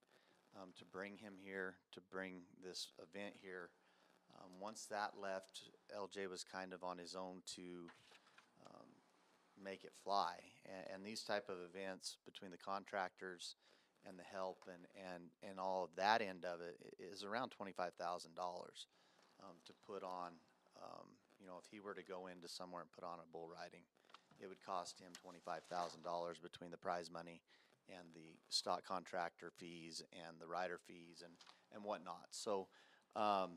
to bring him here, to bring this event here. Once that left, LJ was kind of on his own to make it fly. And these type of events between the contractors and the help and all of that end of it is around $25,000 to put on. You know, if he were to go into somewhere and put on a bull riding, it would cost him $25,000 between the prize money and the stock contractor fees and the rider fees and whatnot. So talk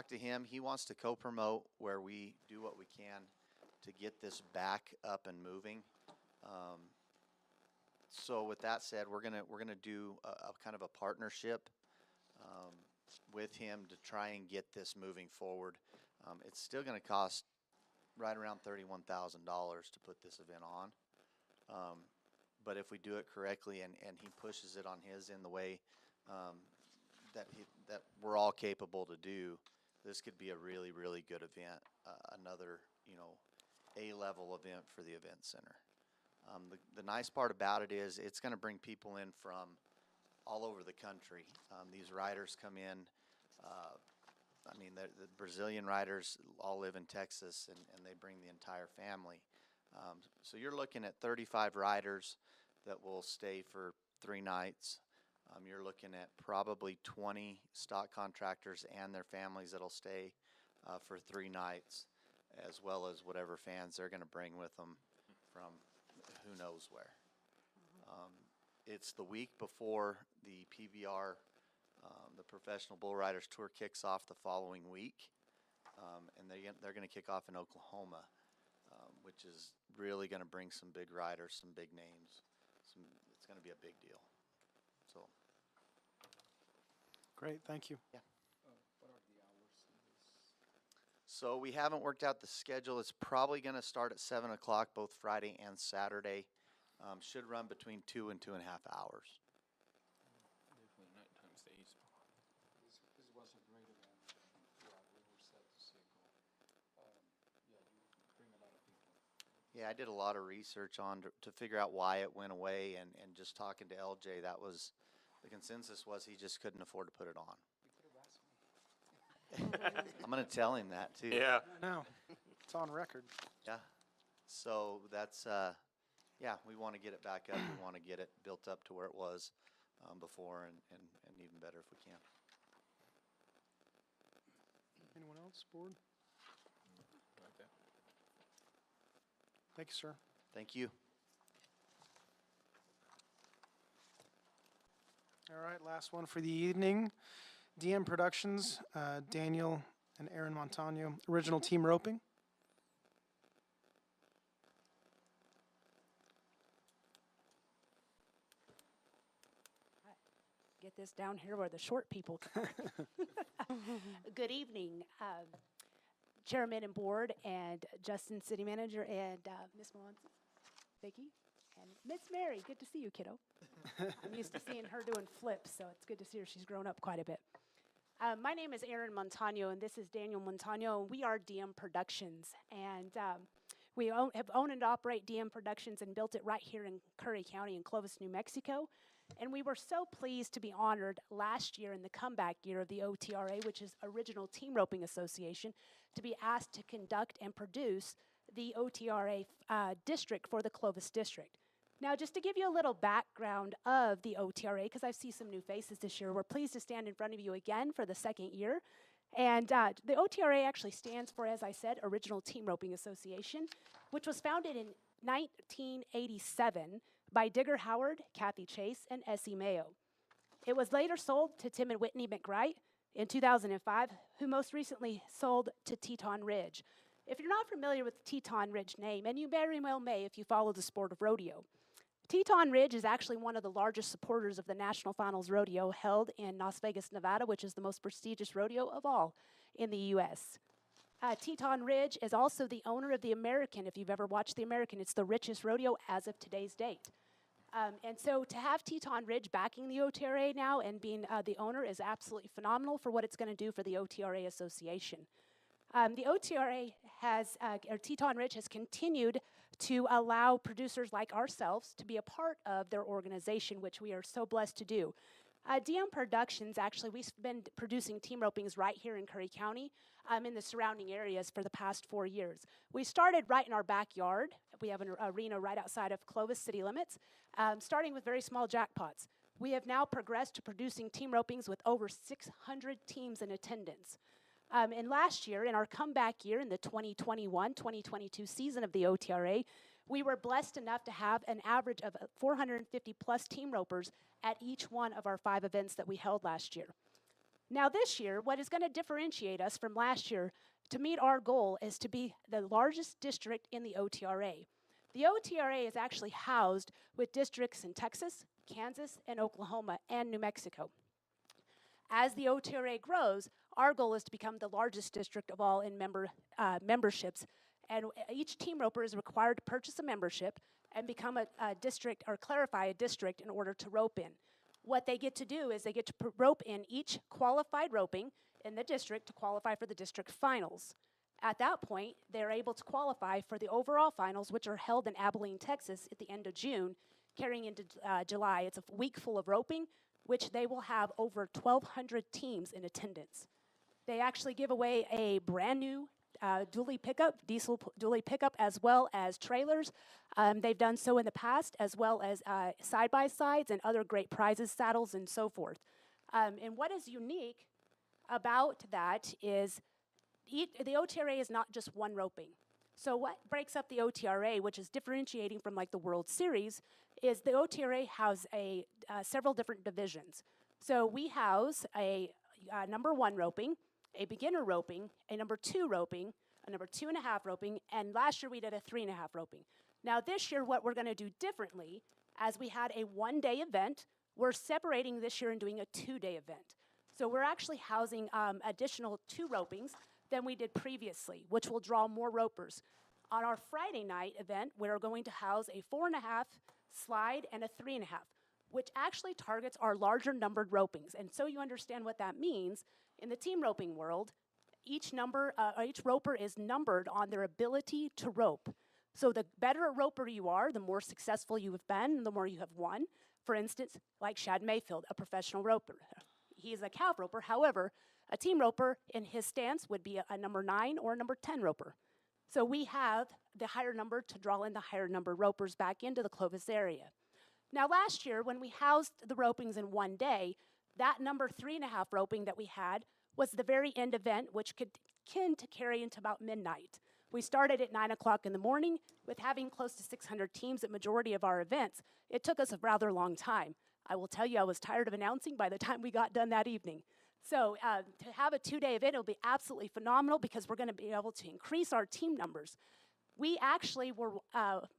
to him. He wants to co-promote where we do what we can to get this back up and moving. So with that said, we're gonna do a kind of a partnership with him to try and get this moving forward. It's still gonna cost right around $31,000 to put this event on. But if we do it correctly and he pushes it on his in the way that we're all capable to do, this could be a really, really good event. Another, you know, A-level event for the event center. The nice part about it is it's going to bring people in from all over the country. These riders come in. I mean, the Brazilian riders all live in Texas, and they bring the entire family. So you're looking at 35 riders that will stay for 3 nights. You're looking at probably 20 stock contractors and their families that'll stay for 3 nights, as well as whatever fans they're going to bring with them from who knows where. It's the week before the PBR, the Professional Bull Riders Tour, kicks off the following week, and they're going to kick off in Oklahoma, which is really going to bring some big riders, some big names. It's going to be a big deal. So. Great, thank you. Yeah. What are the hours in this? So we haven't worked out the schedule. It's probably going to start at 7 o'clock both Friday and Saturday. Should run between 2 and 2.5 hours. Definitely nighttime stays. This was a great event. Yeah, we were sad to see it go. Yeah, you bring a lot of people. Yeah, I did a lot of research on to figure out why it went away, and just talking to LJ, that was the consensus was he just couldn't afford to put it on. You could have asked me. I'm going to tell him that too. Yeah. No, it's on record. Yeah. So that's yeah, we want to get it back up. We want to get it built up to where it was before, and even better if we can. Anyone else, board? Like that. Thank you, sir. Thank you. All right, last one for the evening. DM Productions, Daniel and Aaron Montano, original team roping. Get this down here where the short people come. Good evening, Chairman and Board, and Justin, City Manager, and Ms. Mullins, Vicki, and Miss Mary. Good to see you, kiddo. I'm used to seeing her doing flips, so it's good to see her. She's grown up quite a bit. My name is Aaron Montano, and this is Daniel Montano, and we are DM Productions. And we have owned and operate DM Productions and built it right here in Curry County in Clovis, New Mexico. And we were so pleased to be honored last year in the comeback year of the OTRA, which is Original Team Roping Association, to be asked to conduct and produce the OTRA district for the Clovis district. Now, just to give you a little background of the OTRA, because I see some new faces this year, we're pleased to stand in front of you again for the 2nd year. And the OTRA actually stands for, as I said, Original Team Roping Association, which was founded in 1987 by Digger Howard, Kathy Chase, and Essie Mayo. It was later sold to Tim and Whitney McWright in 2005, who most recently sold to Teton Ridge. If you're not familiar with the Teton Ridge name, and you very well may if you follow the sport of rodeo, Teton Ridge is actually one of the largest supporters of the National Finals Rodeo held in Las Vegas, Nevada, which is the most prestigious rodeo of all in the U.S. Teton Ridge is also the owner of the American. If you've ever watched the American, it's the richest rodeo as of today's date. And so to have Teton Ridge backing the OTRA now and being the owner is absolutely phenomenal for what it's going to do for the OTRA Association. The OTRA has, or Teton Ridge has continued to allow producers like ourselves to be a part of their organization, which we are so blessed to do. DM Productions, actually, we've been producing team ropings right here in Curry County, in the surrounding areas for the past 4 years. We started right in our backyard. We have an arena right outside of Clovis city limits, starting with very small jackpots. We have now progressed to producing team ropings with over 600 teams in attendance. And last year, in our comeback year in the 2021-2022 season of the OTRA, we were blessed enough to have an average of 450 plus team ropers at each one of our 5 events that we held last year. Now this year, what is going to differentiate us from last year to meet our goal is to be the largest district in the OTRA. The OTRA is actually housed with districts in Texas, Kansas, and Oklahoma, and New Mexico. As the OTRA grows, our goal is to become the largest district of all in memberships. And each team roper is required to purchase a membership and become a district or clarify a district in order to rope in. What they get to do is they get to rope in each qualified roping in the district to qualify for the district finals. At that point, they're able to qualify for the overall finals, which are held in Abilene, Texas at the end of June, carrying into July. It's a week full of roping, which they will have over 1,200 teams in attendance. They actually give away a brand new diesel dually pickup, as well as trailers. They've done so in the past, as well as side-by-sides and other great prizes, saddles, and so forth. And what is unique about that is the OTRA is not just one roping. So what breaks up the OTRA, which is differentiating from like the World Series, is the OTRA has several different divisions. So we house a number 1 roping, a beginner roping, a number 2 roping, a number 2.5 roping, and last year we did a 3.5 roping. Now this year what we're going to do differently, as we had a 1-day event, we're separating this year and doing a 2-day event. So we're actually housing additional 2 ropings than we did previously, which will draw more ropers. On our Friday night event, we're going to house a 4.5 slide and a 3.5, which actually targets our larger numbered ropings. And so you understand what that means. In the team roping world, each roper is numbered on their ability to rope. So the better a roper you are, the more successful you have been, and the more you have won. For instance, like Shad Mayfield, a professional roper. He's a calf roper. However, a team roper in his stance would be a number 9 or a number 10 roper. So we have the higher number to draw in the higher number ropers back into the Clovis area. Now last year, when we housed the ropings in 1 day, that number 3.5 roping that we had was the very end event, which could tend to carry into about midnight. We started at 9 o'clock in the morning with having close to 600 teams at majority of our events. It took us a rather long time. I will tell you, I was tired of announcing by the time we got done that evening. So to have a 2-day event, it'll be absolutely phenomenal because we're going to be able to increase our team numbers. We actually were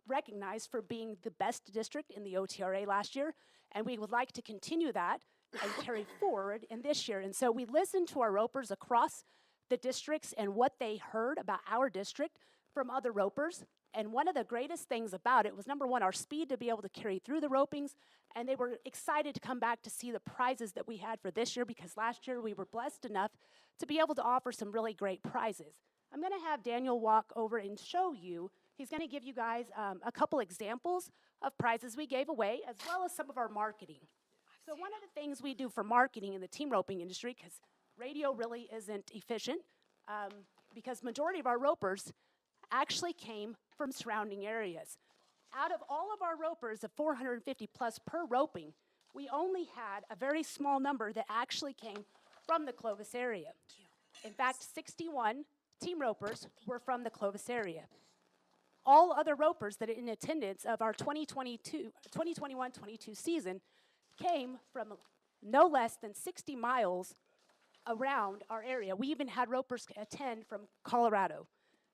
recognized for being the best district in the OTRA last year, and we would like to continue that and carry forward in this year. And so we listened to our ropers across the districts and what they heard about our district from other ropers. And one of the greatest things about it was, number 1, our speed to be able to carry through the ropings. And they were excited to come back to see the prizes that we had for this year, because last year we were blessed enough to be able to offer some really great prizes. I'm going to have Daniel walk over and show you. He's going to give you guys a couple examples of prizes we gave away, as well as some of our marketing. So one of the things we do for marketing in the team roping industry, because radio really isn't efficient, because majority of our ropers actually came from surrounding areas. Out of all of our ropers of 450 plus per roping, we only had a very small number that actually came from the Clovis area. In fact, 61 team ropers were from the Clovis area. All other ropers that are in attendance of our 2021-22 season came from no less than 60 miles around our area. We even had ropers attend from Colorado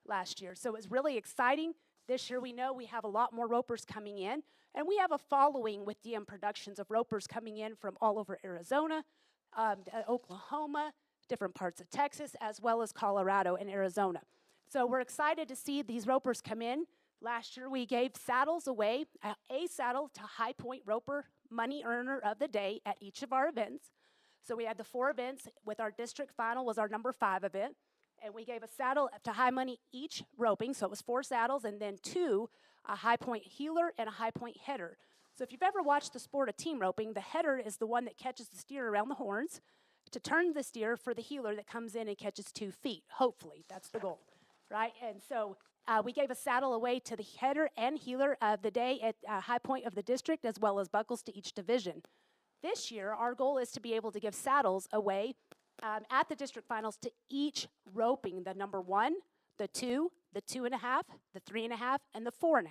last year. So it was really exciting. This year we know we have a lot more ropers coming in, and we have a following with DM Productions of ropers coming in from all over Arizona, Oklahoma, different parts of Texas, as well as Colorado and Arizona. So we're excited to see these ropers come in. Last year we gave saddles away, a saddle to High Point Roper Money Earner of the Day at each of our events. So we had the 4 events, with our district final was our number 5 event. And we gave a saddle to high money each roping, so it was 4 saddles, and then 2, a high point heeler and a high point header. So if you've ever watched the sport of team roping, the header is the one that catches the steer around the horns to turn the steer for the heeler that comes in and catches 2 feet. Hopefully, that's the goal, right? And so we gave a saddle away to the header and heeler of the day at high point of the district, as well as buckles to each division. This year, our goal is to be able to give saddles away at the district finals to each roping, the number 1, the 2, the 2.5, the 3.5, and the 4.5.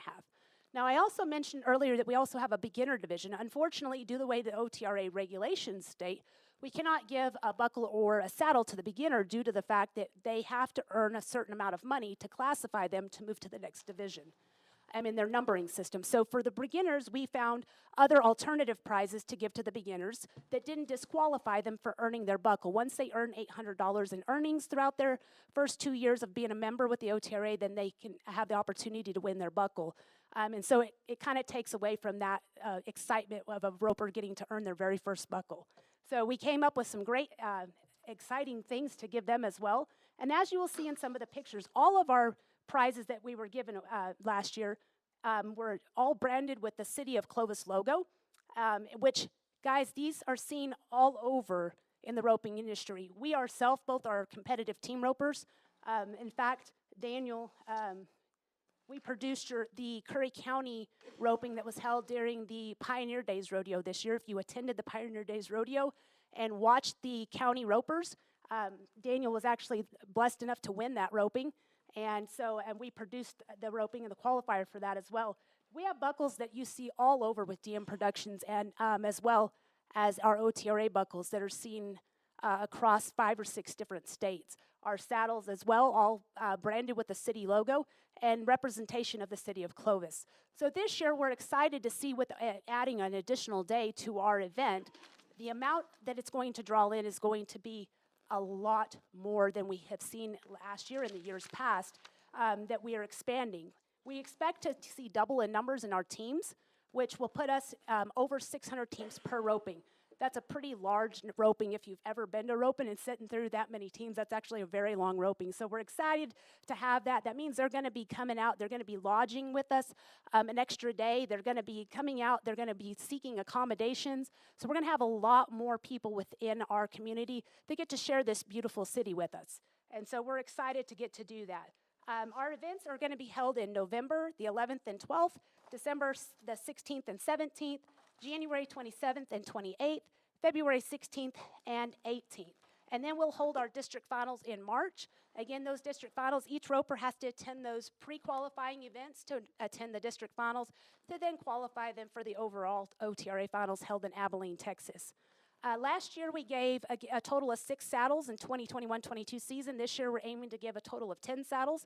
Now, I also mentioned earlier that we also have a beginner division. Unfortunately, due to the way the OTRA regulations state, we cannot give a buckle or a saddle to the beginner due to the fact that they have to earn a certain amount of money to classify them to move to the next division. In their numbering system. So for the beginners, we found other alternative prizes to give to the beginners that didn't disqualify them for earning their buckle. Once they earn $800 in earnings throughout their first 2 years of being a member with the OTRA, then they can have the opportunity to win their buckle. And so it kind of takes away from that excitement of a roper getting to earn their very first buckle. So we came up with some great, exciting things to give them as well. And as you will see in some of the pictures, all of our prizes that we were given last year were all branded with the City of Clovis logo, which, guys, these are seen all over in the roping industry. We ourselves both are competitive team ropers. In fact, Daniel, we produced the Curry County roping that was held during the Pioneer Days Rodeo this year. If you attended the Pioneer Days Rodeo and watched the county ropers, Daniel was actually blessed enough to win that roping. And we produced the roping and the qualifier for that as well. We have buckles that you see all over with DM Productions, and as well as our OTRA buckles that are seen across 5 or 6 different states. Our saddles as well, all branded with the city logo and representation of the city of Clovis. So this year we're excited to see with adding an additional day to our event, the amount that it's going to draw in is going to be a lot more than we have seen last year and the years past that we are expanding. We expect to see double in numbers in our teams, which will put us over 600 teams per roping. That's a pretty large roping. If you've ever been to roping and sitting through that many teams, that's actually a very long roping. So we're excited to have that. That means they're going to be coming out. They're going to be lodging with us an extra day. They're going to be coming out. They're going to be seeking accommodations. So we're going to have a lot more people within our community that get to share this beautiful city with us. And so we're excited to get to do that. Our events are going to be held in November the 11th and 12th, December the 16th and 17th, January 27th and 28th, February 16th and 18th. And then we'll hold our district finals in March. Again, those district finals, each roper has to attend those pre-qualifying events to attend the district finals to then qualify them for the overall OTRA finals held in Abilene, Texas. Last year we gave a total of 6 saddles in 2021-22 season. This year we're aiming to give a total of 10 saddles.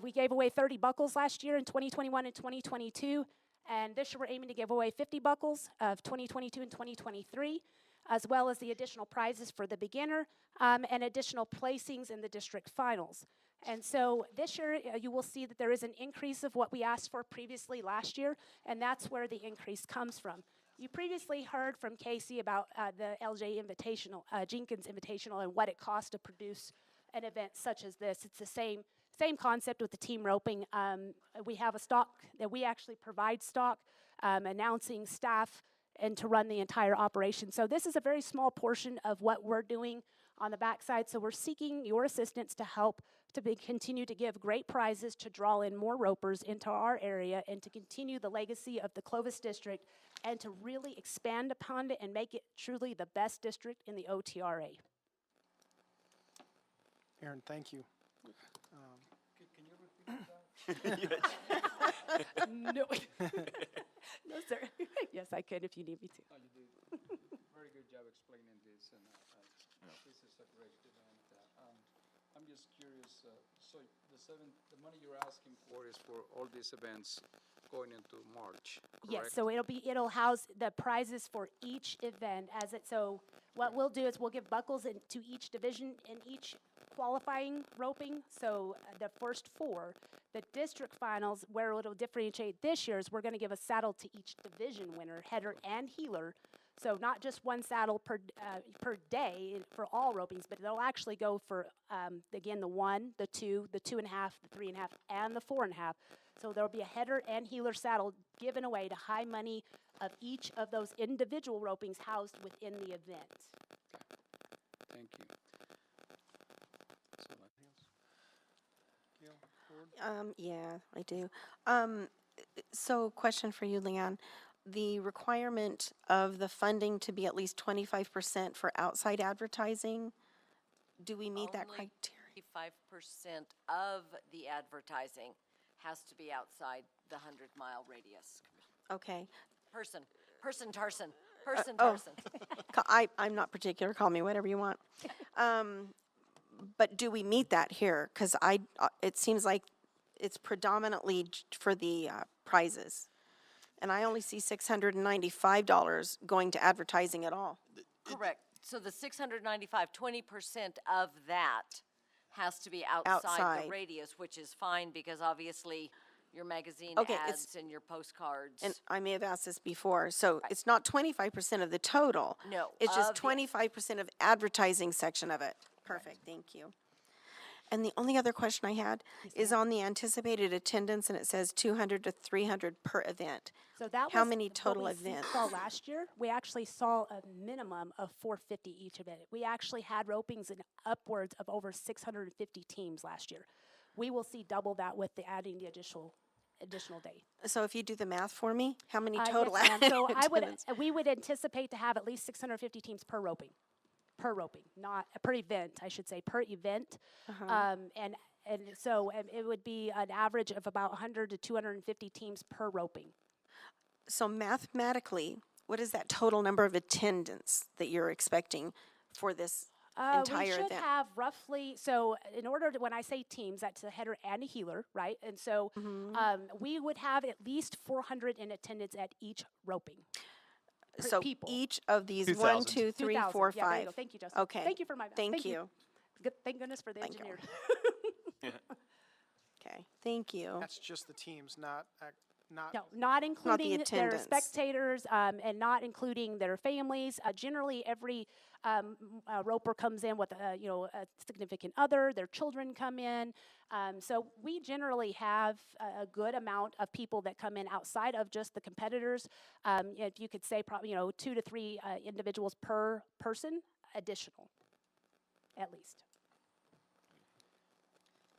We gave away 30 buckles last year in 2021 and 2022. And this year we're aiming to give away 50 buckles of 2022 and 2023, as well as the additional prizes for the beginner and additional placings in the district finals. And so this year you will see that there is an increase of what we asked for previously last year, and that's where the increase comes from. You previously heard from Casey about the LJ Invitational, Jenkins Invitational, and what it costs to produce an event such as this. It's the same concept with the team roping. We have a stock that we actually provide stock, announcing staff, and to run the entire operation. So this is a very small portion of what we're doing on the backside. So we're seeking your assistance to help to continue to give great prizes to draw in more ropers into our area and to continue the legacy of the Clovis district and to really expand upon it and make it truly the best district in the OTRA. Aaron, thank you. Can you repeat that? No. No, sir. Yes, I could if you need me to. No, you did very good job explaining this, and this is a great event. I'm just curious. So the money you're asking for is for all these events going into March, correct? Yes, so it'll house the prizes for each event so what we'll do is we'll give buckles to each division in each qualifying roping. So the first 4, the district finals, where it'll differentiate this year is we're going to give a saddle to each division winner, header and heeler. So not just one saddle per day for all ropings, but they'll actually go for, again, the 1, the 2, the 2.5, the 3.5, and the 4.5. So there'll be a header and heeler saddle given away to high money of each of those individual ropings housed within the event. Thank you. So, Yeah, I do. So question for you, Leon. The requirement of the funding to be at least 25% for outside advertising, do we meet that Only criteria? 5% of the advertising has to be outside the 100-mile radius. Okay. Person, tarson, oh. tarson. I'm not particular, call me whatever you want. But do we meet that here? Because it seems like it's predominantly for the prizes. And I only see $695 going to advertising at all. Correct. So the 695, 20% of that has to be outside Outside. the radius, which is fine because obviously your magazine Okay, ads and your postcards. And I may have asked this before, so it's not 25% of the total. No, It's just of the- 25% of advertising section of it. Perfect, thank you. And the only other question I had is on the anticipated attendance, and it says 200 to 300 per event. So that How was many what total we events? saw last year. We actually saw a minimum of 450 each event. We actually had ropings in upwards of over 650 teams last year. We will see double that with the adding the additional day. So if you do the math for me, how many Yes, total ma'am. So attendance? we would anticipate to have at least 650 teams per roping, not per event, I should say, per event. And so it would be an average of about 100 to 250 teams per roping. So mathematically, what is that total number of attendance that you're expecting for this entire We should event? have roughly, so in order to, when I say teams, that's a header and a healer, right? And so we would have at least 400 in attendance at each roping. So people. each of these 2,000. 1, 2, 3, 2,000. 4, Yeah, there you 5. go. Thank you, Justin. Okay. Thank you for my math. Thank you. Good, thank goodness for the Thank you. engineer. Okay, thank you. That's just the teams, not No, not including their attendance. spectators and not including their families. Generally, every roper comes in with a significant other. Their children come in. So we generally have a good amount of people that come in outside of just the competitors. If you could say probably 2 to 3 individuals per person additional, at least.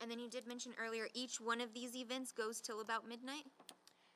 And then you did mention earlier, each one of these events goes till about midnight?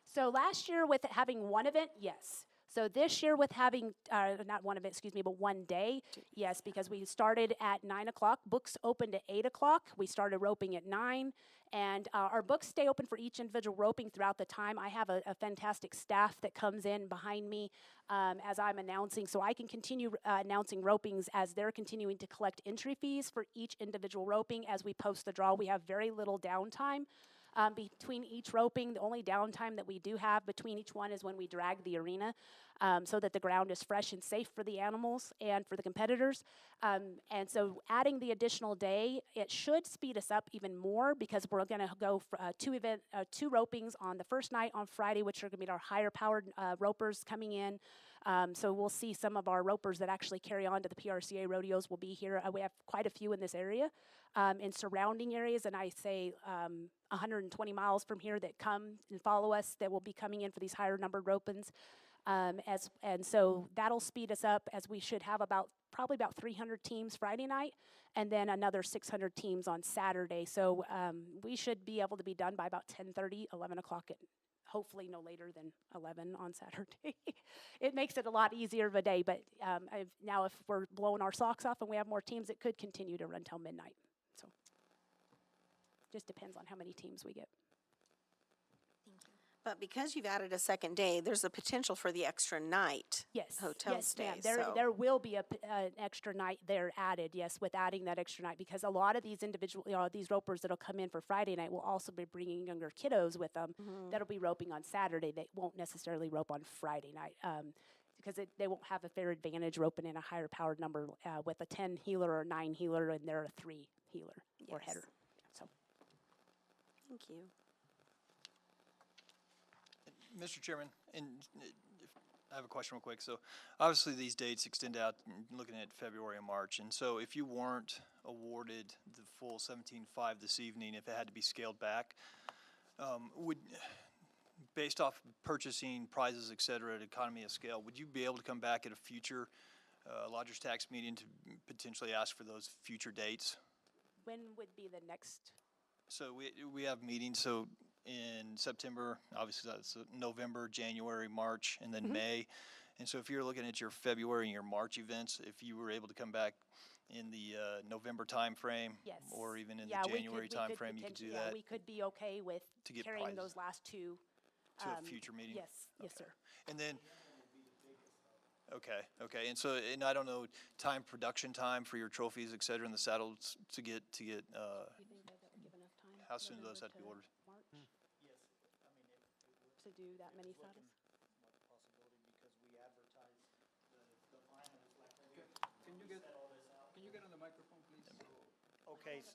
So last year with having one event, yes. So this year with having, not one event, excuse me, but one day, yes, because we started at 9 o'clock. Books opened at 8 o'clock. We started roping at 9. And our books stay open for each individual roping throughout the time. I have a fantastic staff that comes in behind me as I'm announcing. So I can continue announcing ropings as they're continuing to collect entry fees for each individual roping as we post the draw. We have very little downtime. Between each roping, the only downtime that we do have between each one is when we drag the arena so that the ground is fresh and safe for the animals and for the competitors. And so adding the additional day, it should speed us up even more because we're going to go for two ropings on the first night on Friday, which are going to be our higher powered ropers coming in. So we'll see some of our ropers that actually carry on to the PRCA rodeos will be here. We have quite a few in this area, in surrounding areas, and I say 120 miles from here that come and follow us that will be coming in for these higher numbered ropings. And so that'll speed us up as we should have probably about 300 teams Friday night and then another 600 teams on Saturday. So we should be able to be done by about 10:30, 11 o'clock hopefully no later than 11 on Saturday. It makes it a lot easier of a day, but now if we're blowing our socks off and we have more teams, it could continue to run till midnight. So just depends on how many teams we get. Thank you. But because you've added a second day, there's a potential for the extra night. Yes. Hotel yes, stay. ma'am. So There will be an extra night there added, yes, with adding that extra night, because a lot of these these ropers that'll come in for Friday night will also be bringing younger kiddos with them that'll be roping on Saturday. They won't necessarily rope on Friday night because they won't have a fair advantage roping in a higher powered number with a 10 healer or 9 healer, and they're a 3 healer or Yes. header. So. thank you. Mr. Chairman, and I have a question real quick. So obviously these dates extend out, looking at February and March. And so if you weren't awarded the full 17.5 this evening, if it had to be scaled back, based off purchasing prizes, et cetera, at economy of scale, would you be able to come back at a future lodgers tax meeting to potentially ask for those future dates? When would be the next? So we have meetings, so in September, obviously that's November, January, March, and then May. And so if you're looking at your February and your March events, if you were able to come back in the November timeframe, Yes. or even in Yeah, the we January could timeframe, you could potentially- do yeah, that we could be okay with to get carrying prizes those last two. to a future meeting? Yes, yes, sir. And then, okay, and so, and I don't know, production time for your trophies, et cetera, and the saddles to get, You think that would give enough time? how soon do those November have to be to ordered? March? To do that many saddles? Can you get on the microphone, please? Okay, Yes,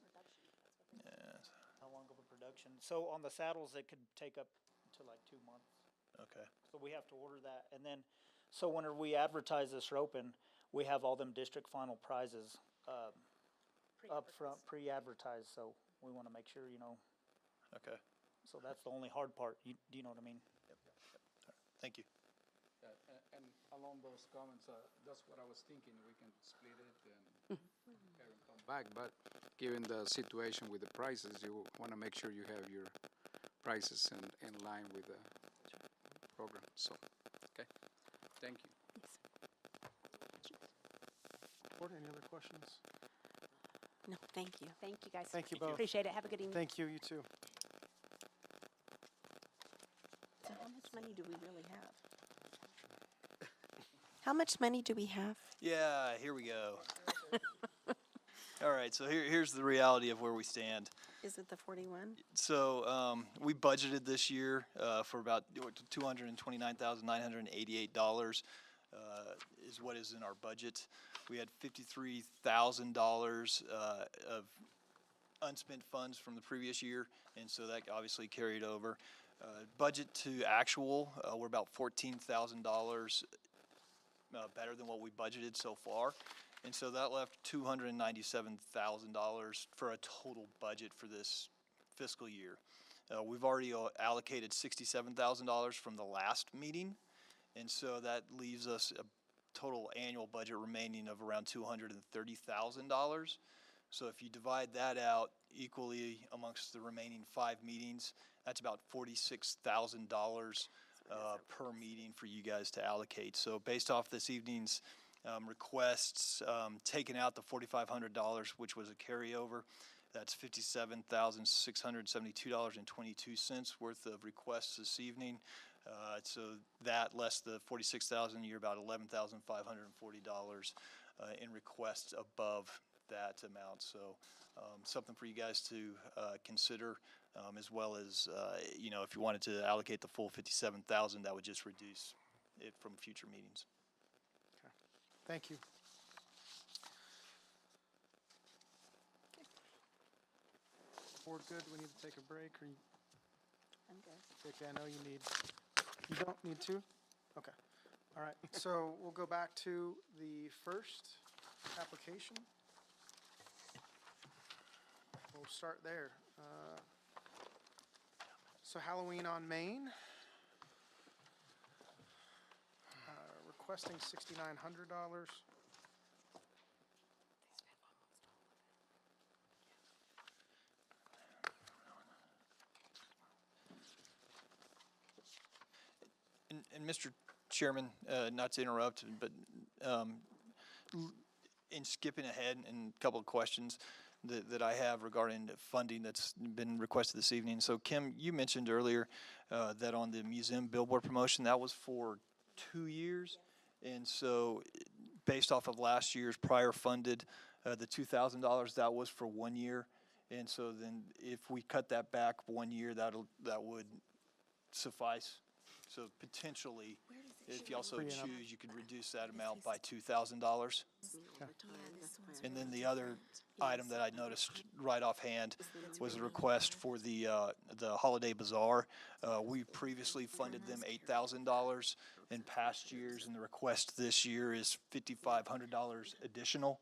how long of a production? So on the saddles, it could take up to like 2 months. okay. So we have to order that. And then, so whenever we advertise this roping, we have all them district final prizes up front, pre-advertised. So we want to make sure, Okay, so that's the only hard part. Do you know what I mean? thank you. Yeah, and along those comments, that's what I was thinking, we can split it and have it come back, but given the situation with the prices, you want to make sure you have your prices in line with the program, so, okay, thank you. Board, any other questions? No, thank you. Thank you, guys. Thank you both. Appreciate it. Have a good evening. Thank you, you too. So how much money do we really have? How much money do we have? Yeah, here we go. All right, so here's the reality of where we stand. Is it the 41? So we budgeted this year for about $229,988 is what is in our budget. We had $53,000 of unspent funds from the previous year, and so that obviously carried over. Budget to actual, we're about $14,000 better than what we budgeted so far. And so that left $297,000 for a total budget for this fiscal year. We've already allocated $67,000 from the last meeting, and so that leaves us a total annual budget remaining of around $230,000. So if you divide that out equally amongst the remaining 5 meetings, that's about $46,000 per meeting for you guys to allocate. So based off this evening's requests, taking out the $4,500, which was a carryover, that's $57,672.22 worth of requests this evening. So that less the $46,000, you're about $11,540 in requests above that amount. So something for you guys to consider, as well as if you wanted to allocate the full $57,000, that would just reduce it from future meetings. Thank you. Board good? Do we need to take a break, or I'm good. okay, I know you need, you don't need to? Okay, all right. So we'll go back to the first application. We'll start there. So Halloween on Main. Requesting $6,900. And Mr. Chairman, not to interrupt, but in skipping ahead and a couple of questions that I have regarding the funding that's been requested this evening. So Kim, you mentioned earlier that on the museum billboard promotion, that was for 2 years. And so based off of last year's prior funded, the $2,000, that was for 1 year. And so then if we cut that back 1 year, that would suffice So potentially, if you also Free and up. choose, you could reduce that amount by $2,000. And then the other item that I noticed right offhand was a request for the Holiday Bazaar. We previously funded them $8,000 in past years, and the request this year is $5,500 additional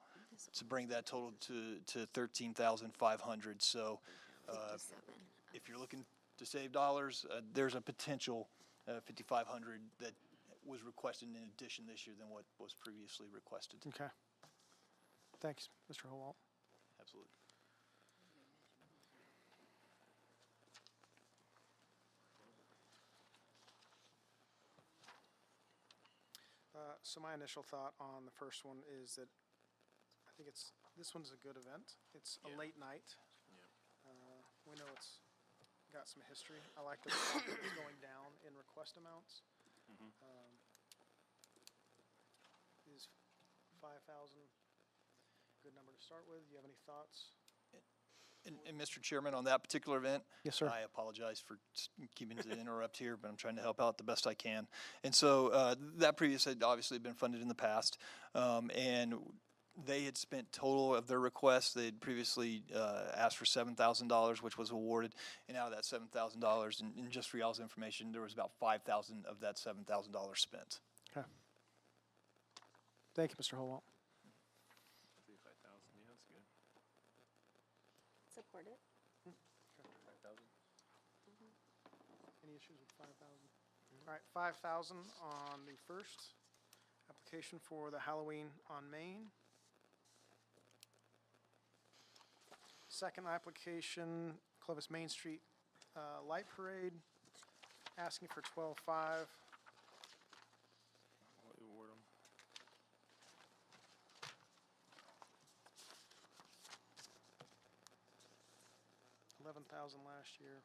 to bring that total to $13,500. So if you're looking to save dollars, there's a potential $5,500 that was requested in addition this year than what was previously requested. Okay. Thanks, Mr. Howalt. Absolutely. So my initial thought on the first one is that I think this one's a good event. It's a late night. We know it's got some history. I like that it's going down in request amounts. Is 5,000 a good number to start with? Do you have any thoughts? And Mr. Chairman, on that particular event, Yes, sir. I apologize for keeping to interrupt here, but I'm trying to help out the best I can. And so that previous had obviously been funded in the past, and they had spent total of their requests. They had previously asked for $7,000, which was awarded, and out of that $7,000, and just for y'all's information, there was about $5,000 of that $7,000 spent. Okay. Thank you, Mr. Howalt. 35,000, yeah, that's good. Support it. 5,000? Any issues with 5,000? All right, 5,000 on the first application for the Halloween on Main. Second application, Clovis Main Street Light Parade, asking for 12,500. What we award them? $11,000 last year.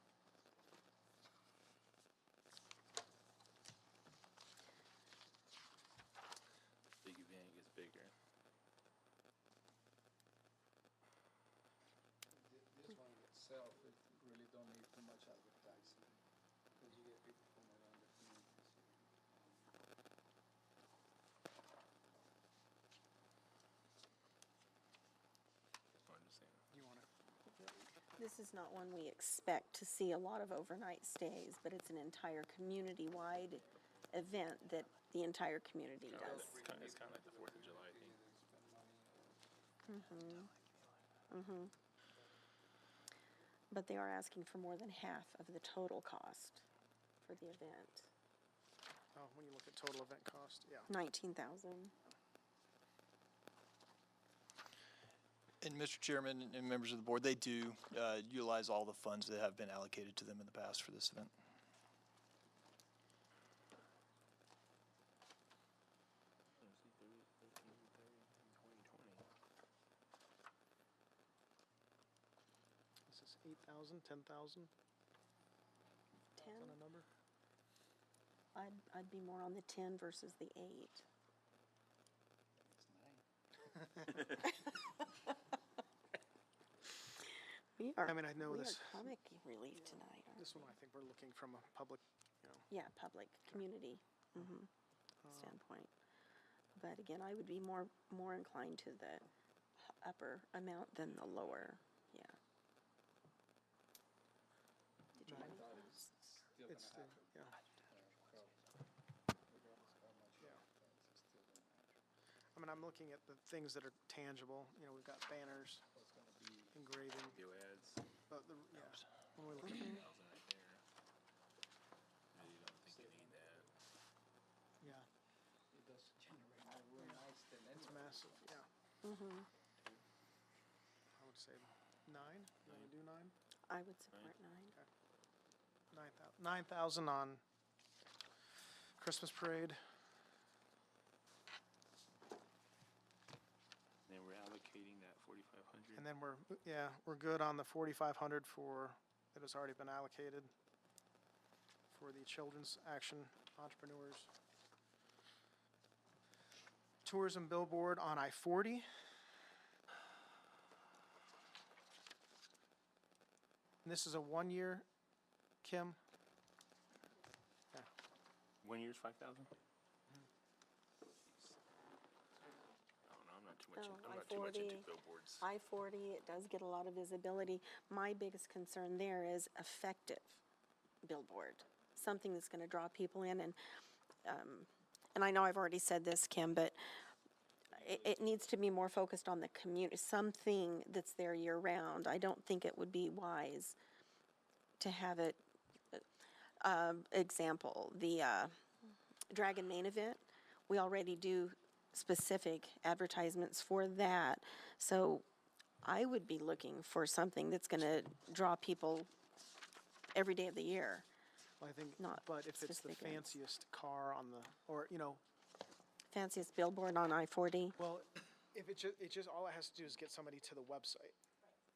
Big event gets bigger. This one itself, it really don't need too much advertising, because you get people from around the community. I'm just saying. You want to? This is not one we expect to see a lot of overnight stays, but it's an entire community-wide event that the entire community does. It's kind of like the 4th of July thing. But they are asking for more than half of the total cost for the event. Oh, when you look at total event cost, yeah. 19,000. And Mr. Chairman and members of the board, they do utilize all the funds that have been allocated to them in the past for this event. This is 8,000, 10,000? 10? On a number? I'd be more on the 10 versus the 8. We are. I mean, I know we this. are comic relief tonight. aren't This one, I think we're looking from a public, we? Yeah, public community standpoint. But again, I would be more inclined to the upper amount than the lower. Yeah. Did you have any thoughts? it's, yeah. I mean, I'm looking at the things that are tangible. You know, we've got banners, engraving, Video ads. but yeah, when we look at 1,000 right there. Really don't think you need that. yeah, It does generate more room nights than it's anywhere. massive, yeah. I would say 9, you want to do 9? I would support 9. 9,000 on Christmas parade. And then we're allocating that 4,500. And then we're good on the 4,500 for, that has already been allocated for the Children's Action Entrepreneurs. Tourism billboard on I-40. And this is a 1-year, Kim? Yeah. 1 year's 5,000? I don't know, I'm not too much, Oh, I'm not too much into I-40. billboards. I-40, it does get a lot of visibility. My biggest concern there is effective billboard, something that's gonna draw people in, and I know I've already said this, Kim, but it needs to be more focused on the community, something that's there year-round. I don't think it would be wise to have it, example, the Dragon Main event, we already do specific advertisements for that. So I would be looking for something that's gonna draw people every day of the year. Well, I think, Not but if it's the specific events. fanciest car on the, or, you know, Fanciest billboard on I-40. well, if it just, all it has to do is get somebody to the website,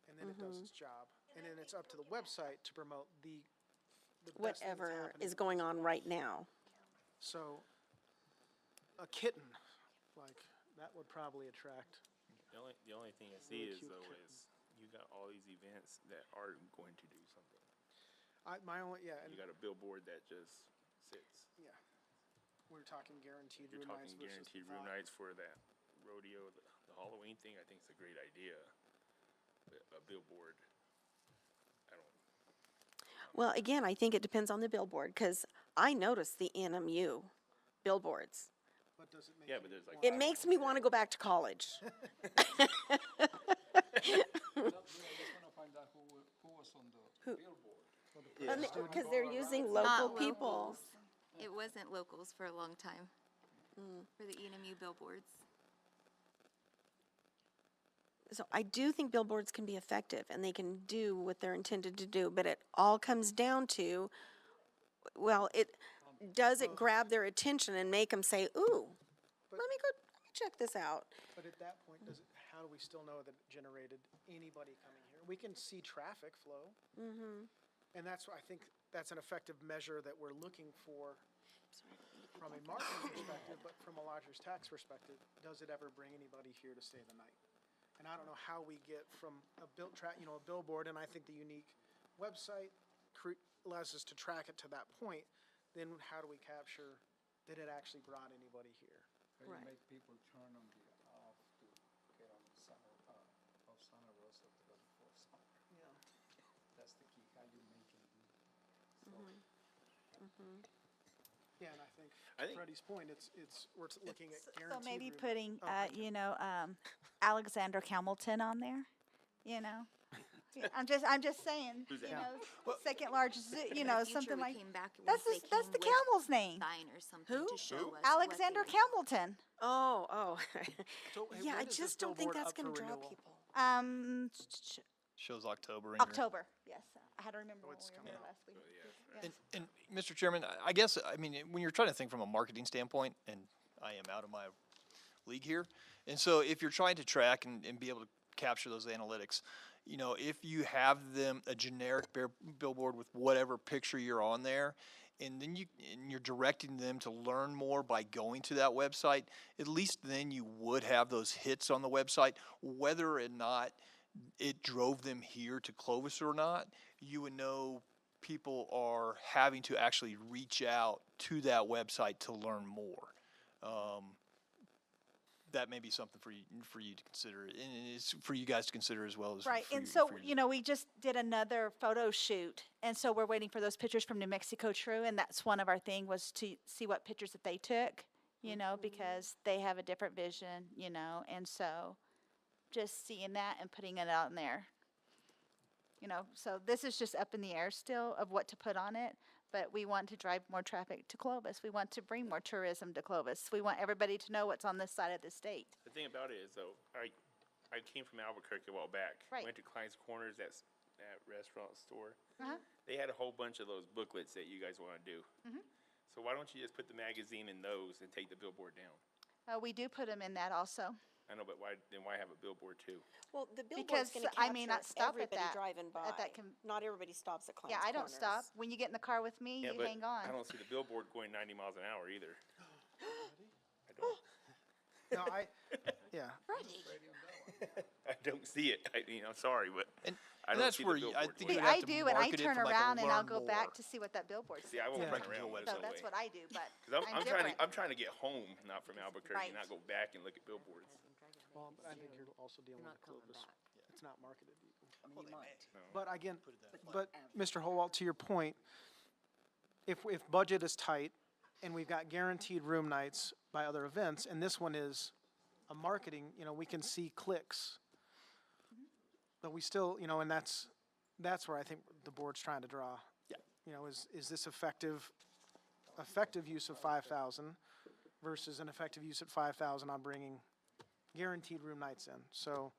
and then it does its job. And then it's up to the website to promote the best thing that's Whatever happening. is going on right now. So, a kitten, like, that would probably attract. The only thing I see Really is cute though kitten. is you got all these events that are going to do something. My only, yeah, and, You got a billboard that just sits. yeah. We're talking guaranteed You're room nights talking versus guaranteed the room thought. nights for that rodeo, the Halloween thing. I think it's a great idea. But a billboard, I don't. Well, again, I think it depends on the billboard, because I noticed the NMU billboards. But does it make Yeah, you but there's like. It makes me want to go back to college. No, I just wanna find out who was on the billboard. Because they're using Not local people. locals. It wasn't locals for a long time. For the ENMU billboards. So I do think billboards can be effective, and they can do what they're intended to do, but it all comes down to, well, does it grab their attention and make them say, ooh, let me check this out. But at that point, how do we still know that it generated anybody coming here? We can see traffic flow. And that's why I think that's an effective measure that we're looking for from a marketing perspective, but from a lodger's tax perspective, does it ever bring anybody here to stay the night? And I don't know how we get from a billboard, and I think the unique website allows us to track it to that point. Then how do we capture, did it actually brought anybody here? How Right. you make people turn on the off to get on of Santa Rosa to go before summer. Yeah. That's the key, how you making it. Yeah, and I think I think- Freddie's point, we're looking at So guaranteed. maybe room- putting, Oh, okay. Alexander Hamilton on there, you know? Yeah, I'm just saying, Who's you that? know, second largest, zoo, In you the know, future, something we like, came back that's once they that's the came with camel's name. sign or something Who? to show us. what Alexander they- Hamilton. Oh. So, hey, Yeah, when I is this just don't think billboard that's up for going to draw renewal? people. Shows October in here. October, yes. I had to remember when it's we were coming here up. last week. And, Mr. Chairman, I guess, I mean, when you're trying to think from a marketing standpoint, and I am out of my league here, and so if you're trying to track and be able to capture those analytics, you know, if you have them a generic billboard with whatever picture you're on there, and then you're directing them to learn more by going to that website, at least then you would have those hits on the website, whether or not it drove them here to Clovis or not, you would know people are having to actually reach out to that website to learn more. That may be something for you to consider, and it's for you guys to consider as well as Right, for and you- so, for you know, we just did another photo shoot, and so we're waiting for those pictures from New Mexico True, and that's one of our thing was to see what pictures that they took, you know, because they have a different vision, you know, and so just seeing that and putting it out in there. You know, so this is just up in the air still of what to put on it, but we want to drive more traffic to Clovis. We want to bring more tourism to Clovis. We want everybody to know what's on this side of the state. The thing about it is though, I came from Albuquerque a while back. Right. Went to Klein's Corners, that restaurant store. Uh-huh. They had a whole bunch of those booklets that you guys want to do. So why don't you just put the magazine in those and take the billboard down? We do put them in that also. I know, but why have a billboard too? Well, the Because billboard's going to I may not capture stop at everybody that- driving by. at that Not everybody stops at Klein's Yeah, I don't Corners. stop. When you get in the car with me, you but hang on. I don't see the billboard going 90 miles an hour either. I don't. No, yeah. I don't see it. I'm sorry, but I And don't that's see where the you- I billboard. think yet. you See, would have I to do, and I market it turn from, like, a around and I'll learn go more. back to see what that billboard See, says. I won't Yeah. run around when it's So that that's way. what I do, but 'Cause I'm different. I'm trying to get home, not from Albuquerque, Right. not go back and look at billboards. Well, but I think you're also dealing with Clovis. It's not marketed. Well, they may. But again, Put it that way. but Mr. Holwalt, to your point, if budget is tight and we've got guaranteed room nights by other events, and this one is a marketing, we can see clicks. But we still, and that's where I think the board's trying to draw. Yeah. Is this effective use of 5,000 versus an effective use at 5,000 on bringing guaranteed room nights in? So,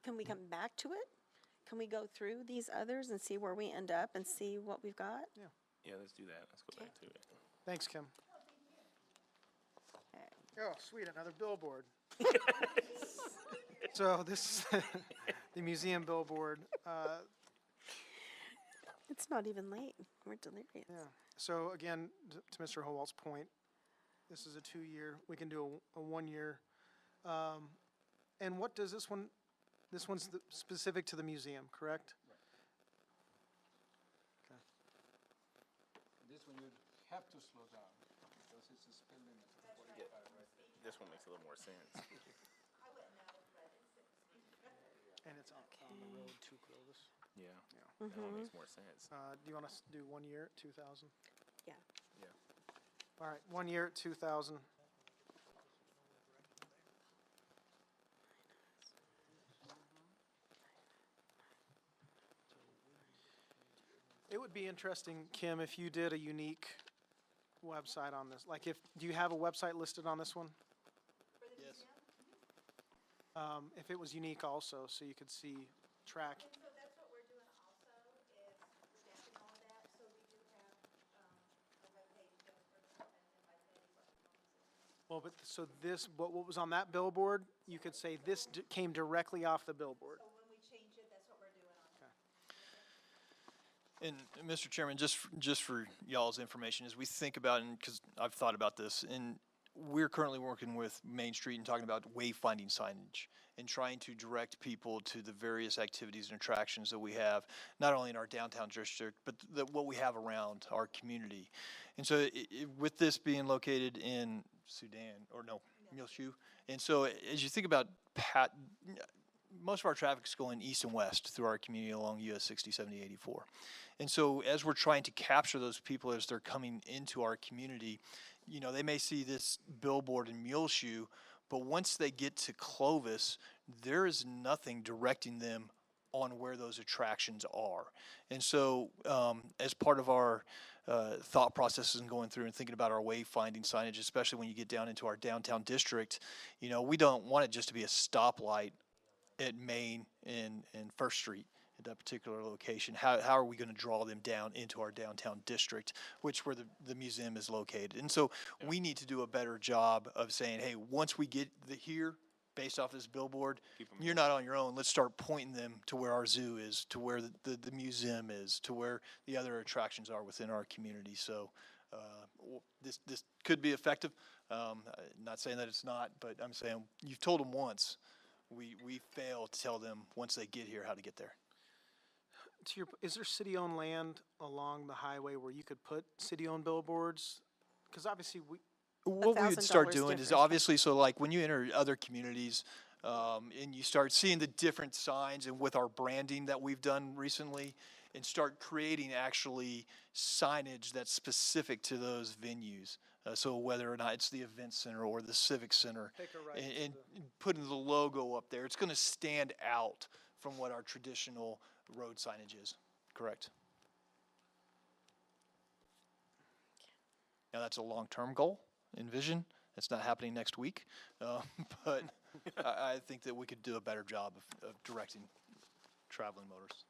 Can we come back to it? Can we go through these others and see where we end up and see what we've got? Yeah, let's do that. Let's go back to it. thanks, Kim. Oh, sweet, another billboard. So this is the museum billboard. It's not even late. We're delirious. Yeah. So again, to Mr. Howald's point, this is a 2-year. We can do a 1-year. And what does this one? This one's specific to the museum, correct? Okay. This one you have to slow down because it's a speed limit of 45, right? This one makes a little more sense. And it's on the road to Clovis. Yeah. That one makes more sense. Do you want us to do 1 year at 2,000? Yeah. Yeah. All right, 1 year at 2,000. It would be interesting, Kim, if you did a unique website on this. Like, do you have a website listed on this one? Yes. If it was unique also, so you could see, track. So that's what we're doing also, is stamping all of that, so we do have, a webpage just for the events and by committees. Well, but, so this, what was on that billboard, you could say this came directly off the billboard. So when we change it, that's what we're doing on it. And Mr. Chairman, just for y'all's information, as we think about, and because I've thought about this, and we're currently working with Main Street and talking about wayfinding signage and trying to direct people to the various activities and attractions that we have, not only in our downtown district, but what we have around our community. And so with this being located in Muleshoe, and so as you think about most of our traffic is going east and west through our community along US 60, 70, 84. And so as we're trying to capture those people as they're coming into our community, they may see this billboard in Muleshoe, but once they get to Clovis, there is nothing directing them on where those attractions are. And so as part of our thought processes and going through and thinking about our wayfinding signage, especially when you get down into our downtown district, we don't want it just to be a stoplight at Main and First Street at that particular location. How are we going to draw them down into our downtown district, where the museum is located? And so we need to do a better job of saying, hey, once we get here, based off this billboard, you're not on your own. Let's start pointing them to where our zoo is, to where the museum is, to where the other attractions are within our community. So this could be effective. Not saying that it's not, but I'm saying you've told them once. We fail to tell them once they get here how to get there. Is there city-owned land along the highway where you could put city-owned billboards? Because obviously What we would start $1,000 doing is difference. obviously, so like when you enter other communities, and you start seeing the different signs and with our branding that we've done recently, and start creating actually signage that's specific to those venues. So whether or not it's the event center or the civic center, Take a right and to putting the logo up there, it's going to stand out from what our traditional road signage is. Correct. Now that's a long-term goal and vision. It's not happening next week, but I think that we could do a better job of directing traveling motorists.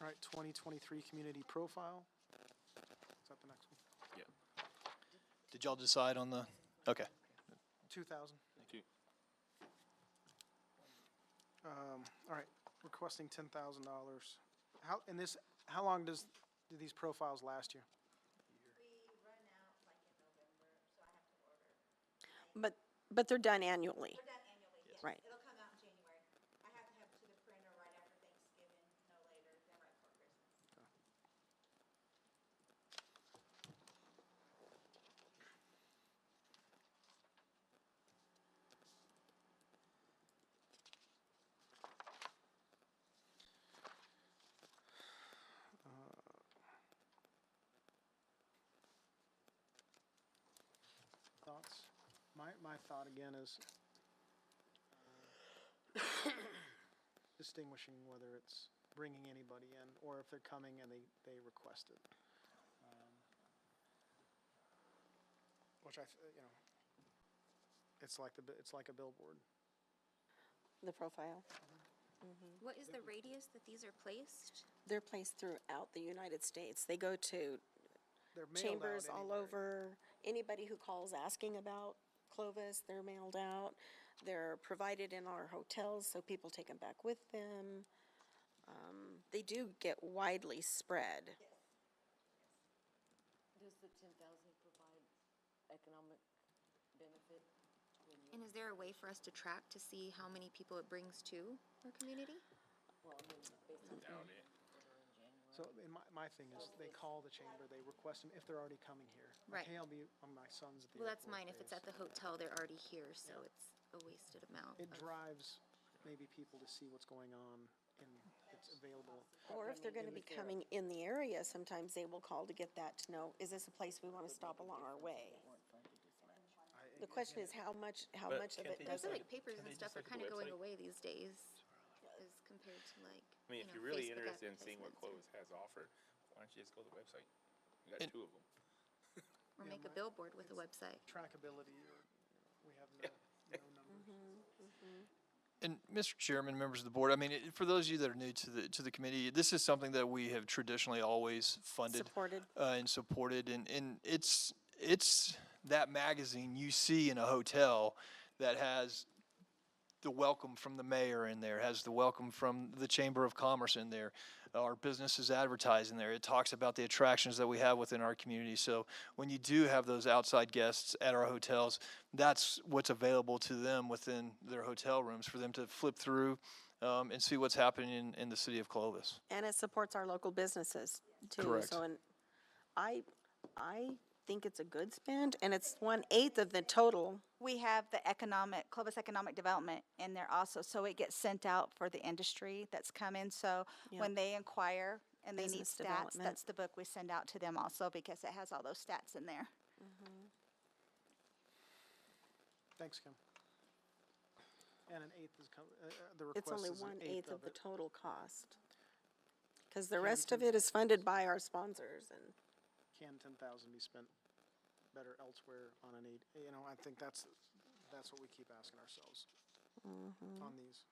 All right, 2023 community profile. Is that the next one? Yeah. Did y'all decide on the? Okay. 2,000. Thank you. All right, requesting $10,000. How long do these profiles last you? But they're done annually. We're done annually, yes. Right. It'll come out in January. I thought again is distinguishing whether it's bringing anybody in or if they're coming and they request it. Which it's like it's like a billboard. The profile. What is the radius that these are placed? They're placed throughout the United States. They go to They're mailed chambers out all over. Anybody who calls asking about Clovis, they're mailed out. They're provided in our hotels, so people take them back with them. They do get widely spread. Does the 10,000 provide economic benefit? And is there a way for us to track to see how many people it brings to our community? Well, I mean, based on Doubt it. So in my thing is they call the chamber, they request them if they're already coming here. Like, Right. hey, I'll be on my son's at the Well, that's airport mine. If it's base. at the hotel, they're already here, so it's a wasted amount. It of- drives maybe people to see what's going on and it's available. Or if they're gonna be coming in the area, sometimes they will call to get that to know, is this a place we wanna stop along our way? The question is how much of can't it they I does feel it? like papers and stuff are link to kind the of going website? away these days as compared to like, I mean, if you you're know, really Facebook interested in seeing what advertisements Clovis has offered, why don't you just go to the website? You got And- 2 of them. or make a billboard with a website. Trackability, or we have no numbers. And Mr. Chairman, members of the board, I mean, for those of you that are new to the committee, this is something that we have traditionally always funded. Supported. And supported, and it's that magazine you see in a hotel that has the welcome from the mayor in there, has the welcome from the Chamber of Commerce in there. Our business is advertised in there. It talks about the attractions that we have within our community. So when you do have those outside guests at our hotels, that's what's available to them within their hotel rooms for them to flip through and see what's happening in the city of Clovis. And it supports our local businesses too. Correct. So, and I think it's a good spend, and it's 1/8 of the total. We have the Clovis Economic Development in there also, so it gets sent out for the industry that's coming. So Yeah. when they inquire and they need Business stats, development. that's the book we send out to them also because it has all those stats in there. Thanks, Kim. And an eighth is the request It's only is an 1/8 eighth of the it. total cost. Because the rest of it is funded by our sponsors and. Can 10,000 be spent better elsewhere on an aid? I think that's what we keep asking ourselves on these.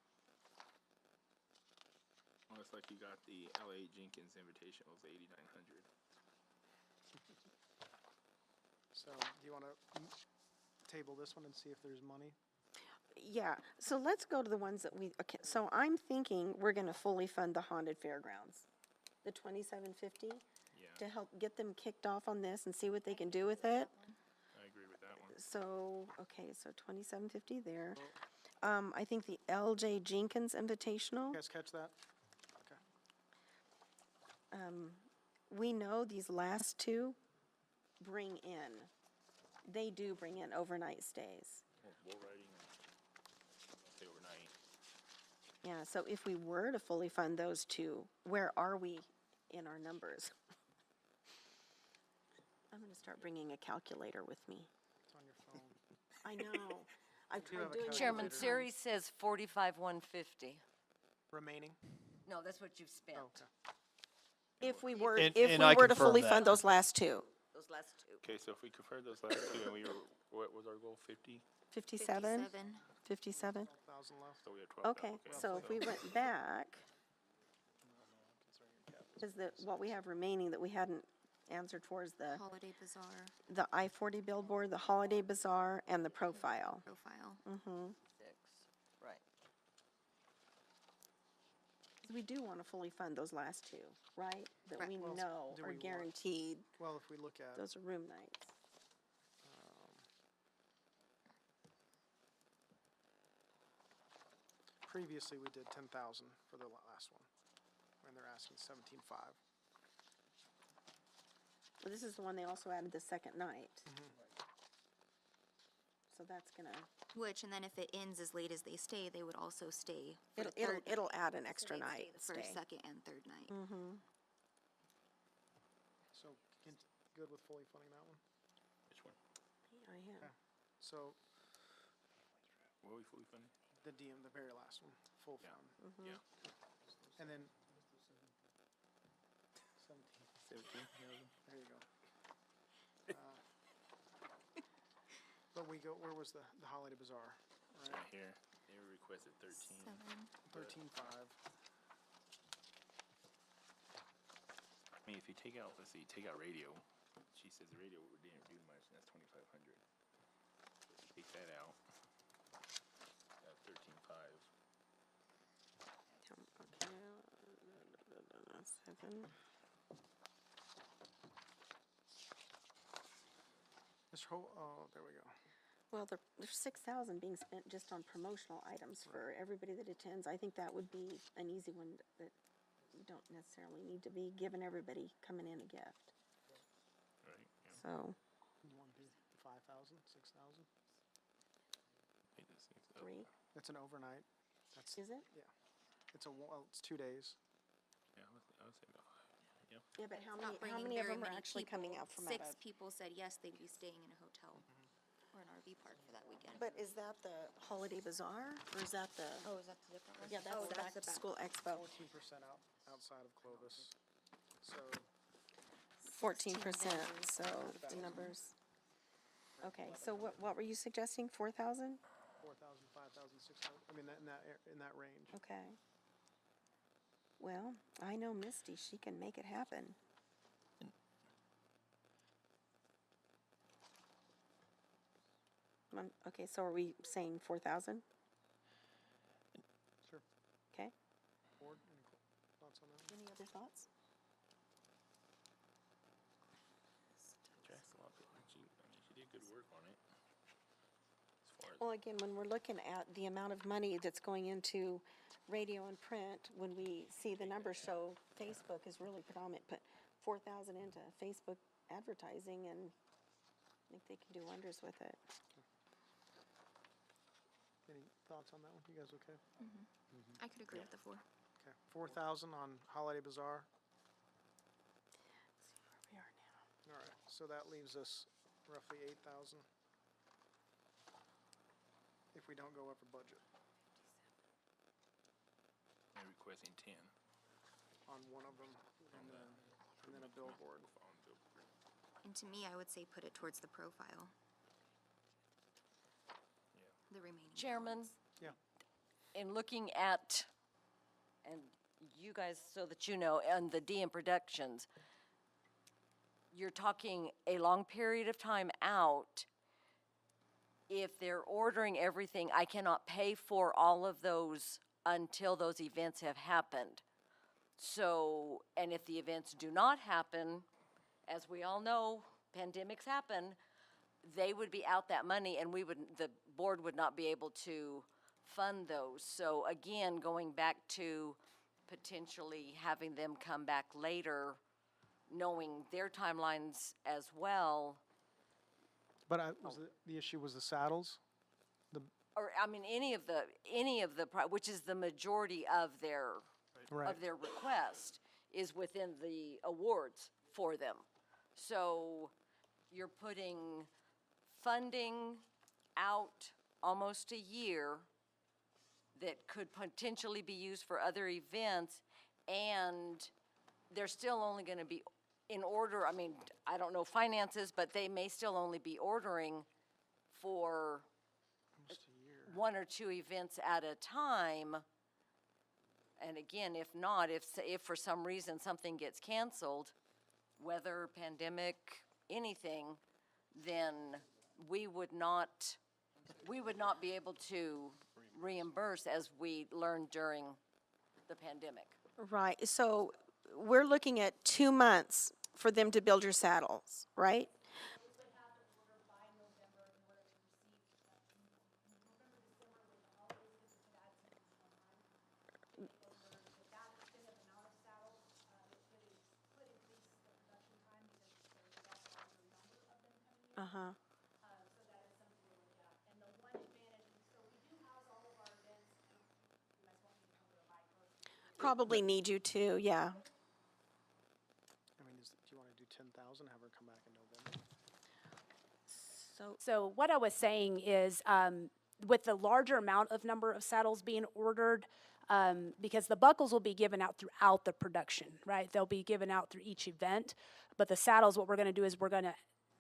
Well, it's like you got the L.A. Jenkins Invitational, it was 8,900. So do you want to table this one and see if there's money? Yeah, so let's go to the ones that okay, so I'm thinking we're gonna fully fund the haunted fairgrounds. The $2,750 Yeah, to help get them kicked off on this and see what they can do with it. I agree with that one. So, okay, so $2,750 there. I think the LJ Jenkins Invitational, You guys catch that? Okay. we know these last two they do bring in overnight stays. Well, bull riding and stay overnight. Yeah, so if we were to fully fund those two, where are we in our numbers? I'm gonna start bringing a calculator with me. It's on your phone. I know. I've do have tried a doing it. Chairman, Calculator. Siri says 45,150. Remaining? No, that's what you've spent. Oh, okay. If we were, And- if and we I were to confirm fully that. fund those last two, Those last two. Okay, so if we confer those last two and we were, what was our goal, 50? 57? 57? 12,000 left. So we have 12 Okay, so if we went back, is what we have remaining that we hadn't answered for is Holiday Bazaar the I-40 billboard, the Holiday Bazaar, and the profile. profile. 6, right. 'Cause we do want to fully fund those last two, right? That Right. we Well, know do are we want- guaranteed. Well, if we look at, Those are room nights. previously we did 10,000 for the last one, and they're asking 17,500. Well, this is the one they also added the second night. So that's gonna, Which, and then if it ends as late as they stay, they would also stay for the it'll, third. it'll add an so extra they'd night stay the first, stay. second, and third night. So, good with fully funding that one? Which one? I am. So, what we fully funded? The DM, the very last one, full Yeah. fund. Yeah. And then 17. there you go. But we go, where was the holiday bazaar? It's right here. They requested 13. 13.5. I mean, if you take out, let's see, take out radio. She says the radio didn't do much, and that's 2,500. Take that out. 13.5. Okay, 7. Mr. Ho, oh, there we go. Well, there's 6,000 being spent just on promotional items for everybody that attends. I think that would be an easy one that you don't necessarily need to be giving everybody coming in a gift. Right. Yeah. So, You want to do 5,000, 6,000? Make this thing- 3, It's an overnight. That's, is it? yeah. It's 2 days. Yeah, I would say about 5. Yeah. Yeah, but how Not many bringing of very them are many actually coming people. out from 6 out of? people said yes, they'd be staying in a hotel or an RV park for that weekend. But is that the holiday bazaar, or is that the? Oh, is that the different one? Yeah, that's the back to school expo. 14% outside of Clovis. So 14%, so the numbers. Okay, so what were you suggesting, 4,000? 4,000, 5,000, 6,000. I mean, in that range. Okay. Well, I know Misty, she can make it happen. Okay, so are we saying 4,000? Sure. Okay, Board, any thoughts on that? any other thoughts? Jack's a lot, but she did good work on it. As far as Well, again, when we're looking at the amount of money that's going into radio and print, when we see the numbers show Facebook is really predominant, put 4,000 into Facebook advertising, and I think they can do wonders with it. Any thoughts on that one? You guys okay? I could agree with the 4. Okay. 4,000 on Holiday Bazaar. See where we are now. All right. So that leaves us roughly 8,000 if we don't go over budget they're requesting 10 on one of them, and then a billboard. on billboard. And to me, I would say put it towards the profile. Yeah. The remaining. Chairman? balance. Yeah. In looking at, and you guys, so that you know, and the DM Productions, you're talking a long period of time out. If they're ordering everything, I cannot pay for all of those until those events have happened. So, and if the events do not happen, as we all know, pandemics happen, they would be out that money, and the board would not be able to fund those. So again, going back to potentially having them come back later, knowing their timelines as well, But the issue was the saddles? or, I mean, any of the, which is the majority of their, Right. of their request, is within the awards for them. So you're putting funding out almost a year that could potentially be used for other events, and they're still only gonna be in order, I mean, I don't know finances, but they may still only be ordering for Almost a year. 1 or 2 events at a time. And again, if not, if for some reason something gets canceled, weather, pandemic, anything, then we would not be able to reimburse as we learned during the pandemic. Right, so we're looking at 2 months for them to build your saddles, right? Uh-huh. Probably need you to, yeah. I mean, do you want to do 10,000, have her come back in November? So, So what I was saying is, with the larger amount of number of saddles being ordered, because the buckles will be given out throughout the production, right? They'll be given out through each event, but the saddles, what we're going to do is we're going to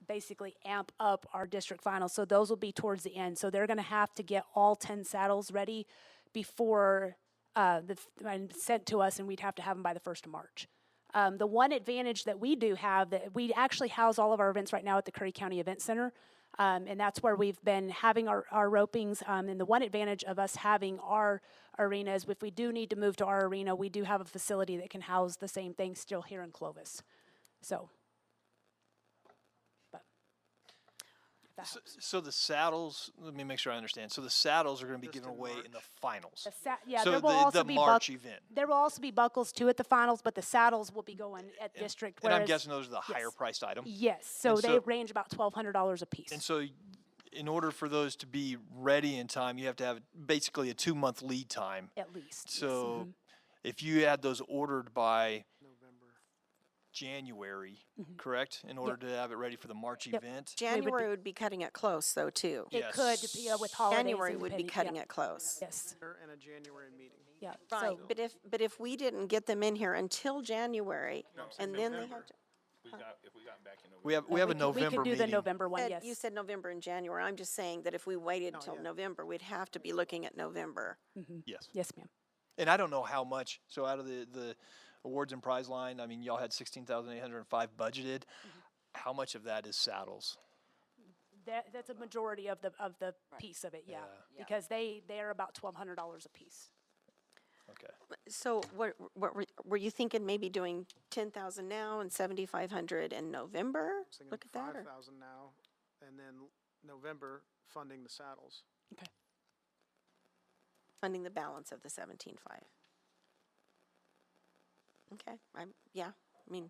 basically amp up our district finals. So those will be towards the end. So they're going to have to get all 10 saddles ready before and sent to us, and we'd have to have them by the 1st of March. The one advantage that we do have, that we actually house all of our events right now at the Curry County Event Center, and that's where we've been having our ropings. And the one advantage of us having our arena is if we do need to move to our arena, we do have a facility that can house the same thing still here in Clovis. So, but that helps. So the saddles, let me make sure I understand. So the saddles are going to be given away in the finals. Yeah, So there will also the be March event. There will also be buckles too at the finals, but the saddles will be going at district. And I'm whereas- guessing those are the higher yes. priced item. Yes, so And they range about $1,200 a piece. And so in order for those to be ready in time, you have to have basically a 2-month lead time. At least. So if you had those ordered by January, correct? In order to have it ready for the March event? January would be cutting it close, though, too. It could, with holidays. January would be independent- cutting yeah. it close. Yes. And a January meeting. Yeah. Right, So, but if we didn't get them in here until January, and then they have to. If we got back in November. We have a we November could do meeting. the November one, yes. You said November and January. I'm just saying that if we waited till November, we'd have to be looking at November. Yes. Yes, ma'am. And I don't know how much, so out of the awards and prize line, I mean, y'all had 16,805 budgeted. How much of that is saddles? That's a majority of the piece of it, yeah. Because they're about $1,200 a piece. Okay. So what were you thinking, maybe doing 10,000 now and 7,500 in November? Look at that. or- 5,000 now, and then November funding the saddles. Okay. Funding the balance of the 17,500. Okay, I mean,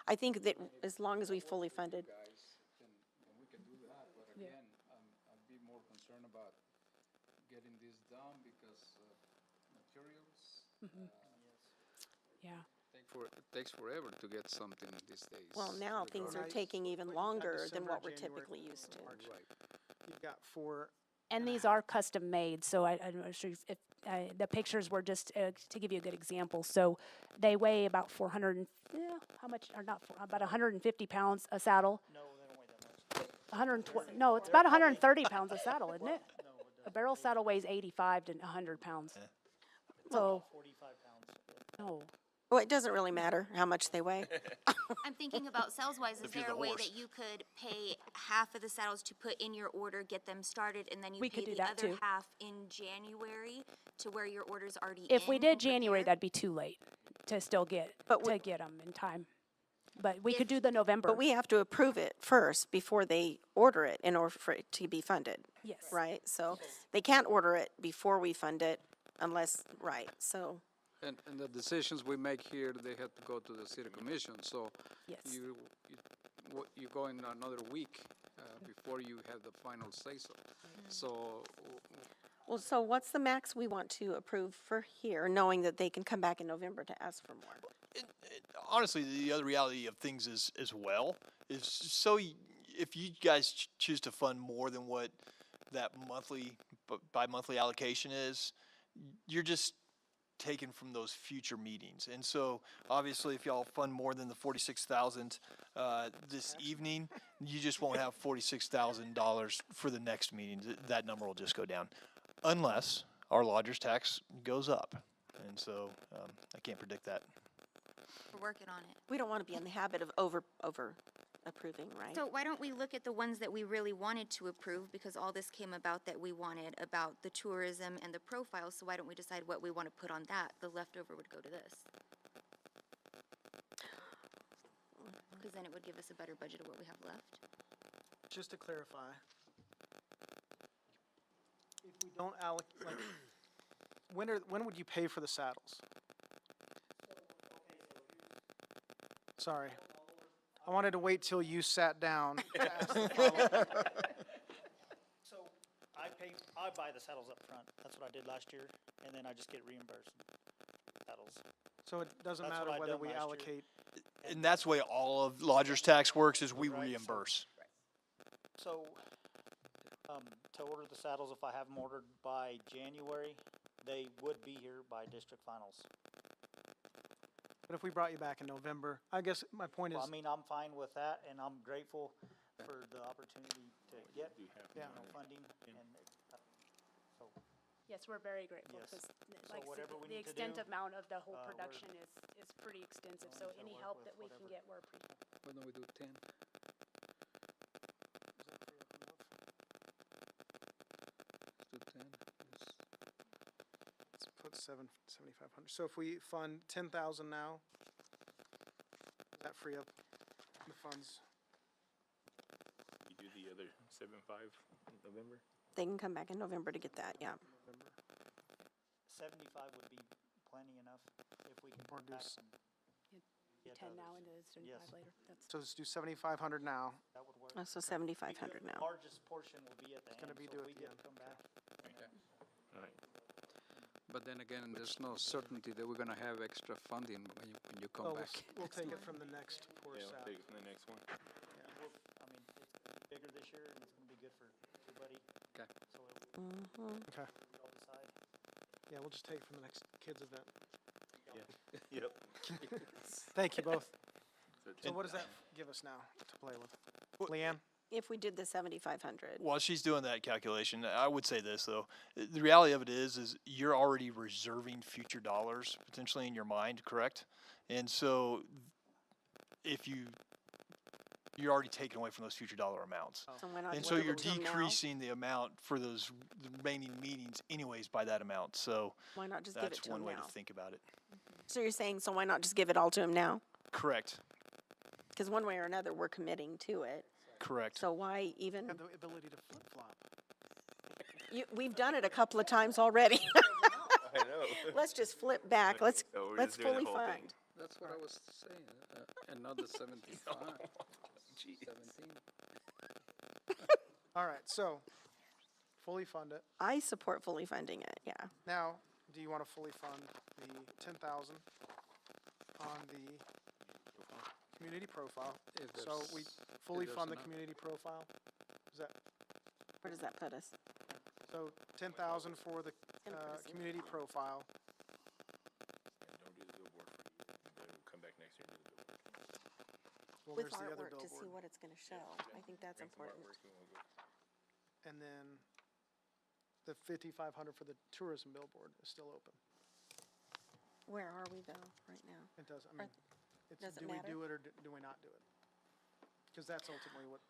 I think that as long as we fully funded. Guys, and we can do that, but again, I'd be more concerned about getting this done because materials. Yeah. It takes forever to get something these days. Well, now things are Right. taking even But you've got longer than December, what we're January, typically used to. March. Right. You've got 4. And these are custom made, so I'm not sure if the pictures were just to give you a good example. So they weigh about 400, how much, or not, about 150 pounds a saddle. No, they don't weigh that much. 120, no, it's about 130 pounds a saddle, isn't it? A barrel saddle weighs 85 to 100 pounds. So, 45 pounds. no. Well, it doesn't really matter how much they weigh. I'm thinking about sales-wise, is you're there the a way horse. that you could pay half of the saddles to put in your order, get them started, and then you We pay could do the that other too. half in January to where your order's already If we in did and January, prepared? that'd be too late to still get, But to get them in time. But we could do the November. But we have to approve it first before they order it in order for it to be funded. Yes. Right? So they can't order it before we fund it unless, right, so. And the decisions we make here, they have to go to the city commission, so Yes. you go in another week before you have the final say-so. So, Well, so what's the max we want to approve for here, knowing that they can come back in November to ask for more? Honestly, the other reality of things is as well is if you guys choose to fund more than what that bi-monthly allocation is, you're just taken from those future meetings. And so obviously if y'all fund more than the 46,000 this evening, you just won't have $46,000 for the next meeting. That number will just go down unless our lodger's tax goes up. And so I can't predict that. We're working on it. We don't want to be in the habit of over approving, right? So why don't we look at the ones that we really wanted to approve, because all this came about that we wanted about the tourism and the profile, so why don't we decide what we want to put on that? The leftover would go to this. Because then it would give us a better budget of what we have left. Just to clarify, if we don't allocate, like, when would you pay for the saddles? Sorry. I wanted to wait till you sat down to ask the follow-up. So I buy the saddles up front. That's what I did last year, and then I just get reimbursed saddles. So it doesn't That's what matter I whether done we last year. allocate. And that's the way all of lodger's tax works is we Right, so- reimburse. So To order the saddles, if I have them ordered by January, they would be here by district finals. But if we brought you back in November, I guess my point is, Well, I mean, I'm fine with that, and I'm grateful for the opportunity to get, funding, and, so, Yes, we're very grateful Yes. because, So like, I said, whatever we the need to extent do, amount of the whole we're production is pretty extensive. So willing to any work help with that we can whatever. get, we're appreciative. Why don't we do 10? Let's do 10. Yes. let's put 7,500. So if we fund 10,000 now, does that free up the funds? You do the other 7.5 in November? They can come back in November to get that, yeah. November? 75 would be plenty enough if we can Or put do back s- and get 10 now others. and the 75 Yes. later. That's So let's do 7,500 now. That would work. Oh, so 7,500 Because now. the largest portion will be at the end, gonna be so due if at we the get end. to come back. All right. But then again, there's no certainty that we're gonna have extra funding when you come Oh, back. we'll take it from the next pour Yeah, south. we'll take it from the next one. We'll- I mean, it's gonna be bigger this year, and it's gonna be good for everybody, Okay. so Mhm. Okay. we'll decide. Yeah, we'll just take it from the next kids event. Yep. Thank you both. So So what does that give us now to play with? Leanne? If we did the 7,500, While she's doing that calculation, I would say this though: the reality of it is you're already reserving future dollars potentially in your mind, correct? And so, if you're already taking away from those future dollar amounts, so why not and just so give you're it to 'em now? decreasing the amount for those remaining meetings, anyways, by that amount. So Why not just give it that's to one them way now? to think about it. So you're saying, so why not just give it all to him now? Correct. Because one way or another, we're committing to it. Correct. So why even, Have the ability to flip-flop. we've done it a couple of times already. I know. Let's just flip back. Let's So we're let's just doing the fully whole thing. fund. That's what I was saying, another 75, 17. All right, so fully fund it. I support fully funding it, yeah. Now, do you want to fully fund the 10,000 on the community profile? If So there's- we fully there's fund the enough. community profile? Is that, Where does that put us? so 10,000 for the gonna put us in community profile? Don't do the billboard for a year. Then we'll come back next year and do the billboard. Well, With there's the other artwork to see billboard. what it's gonna show. I think that's Bring some important. artwork and we'll go. And then the 5,500 for the tourism billboard is still open. Where are we though, right now? It does, I mean, it's, does it do we matter? do it or do we not do it? Because that's ultimately what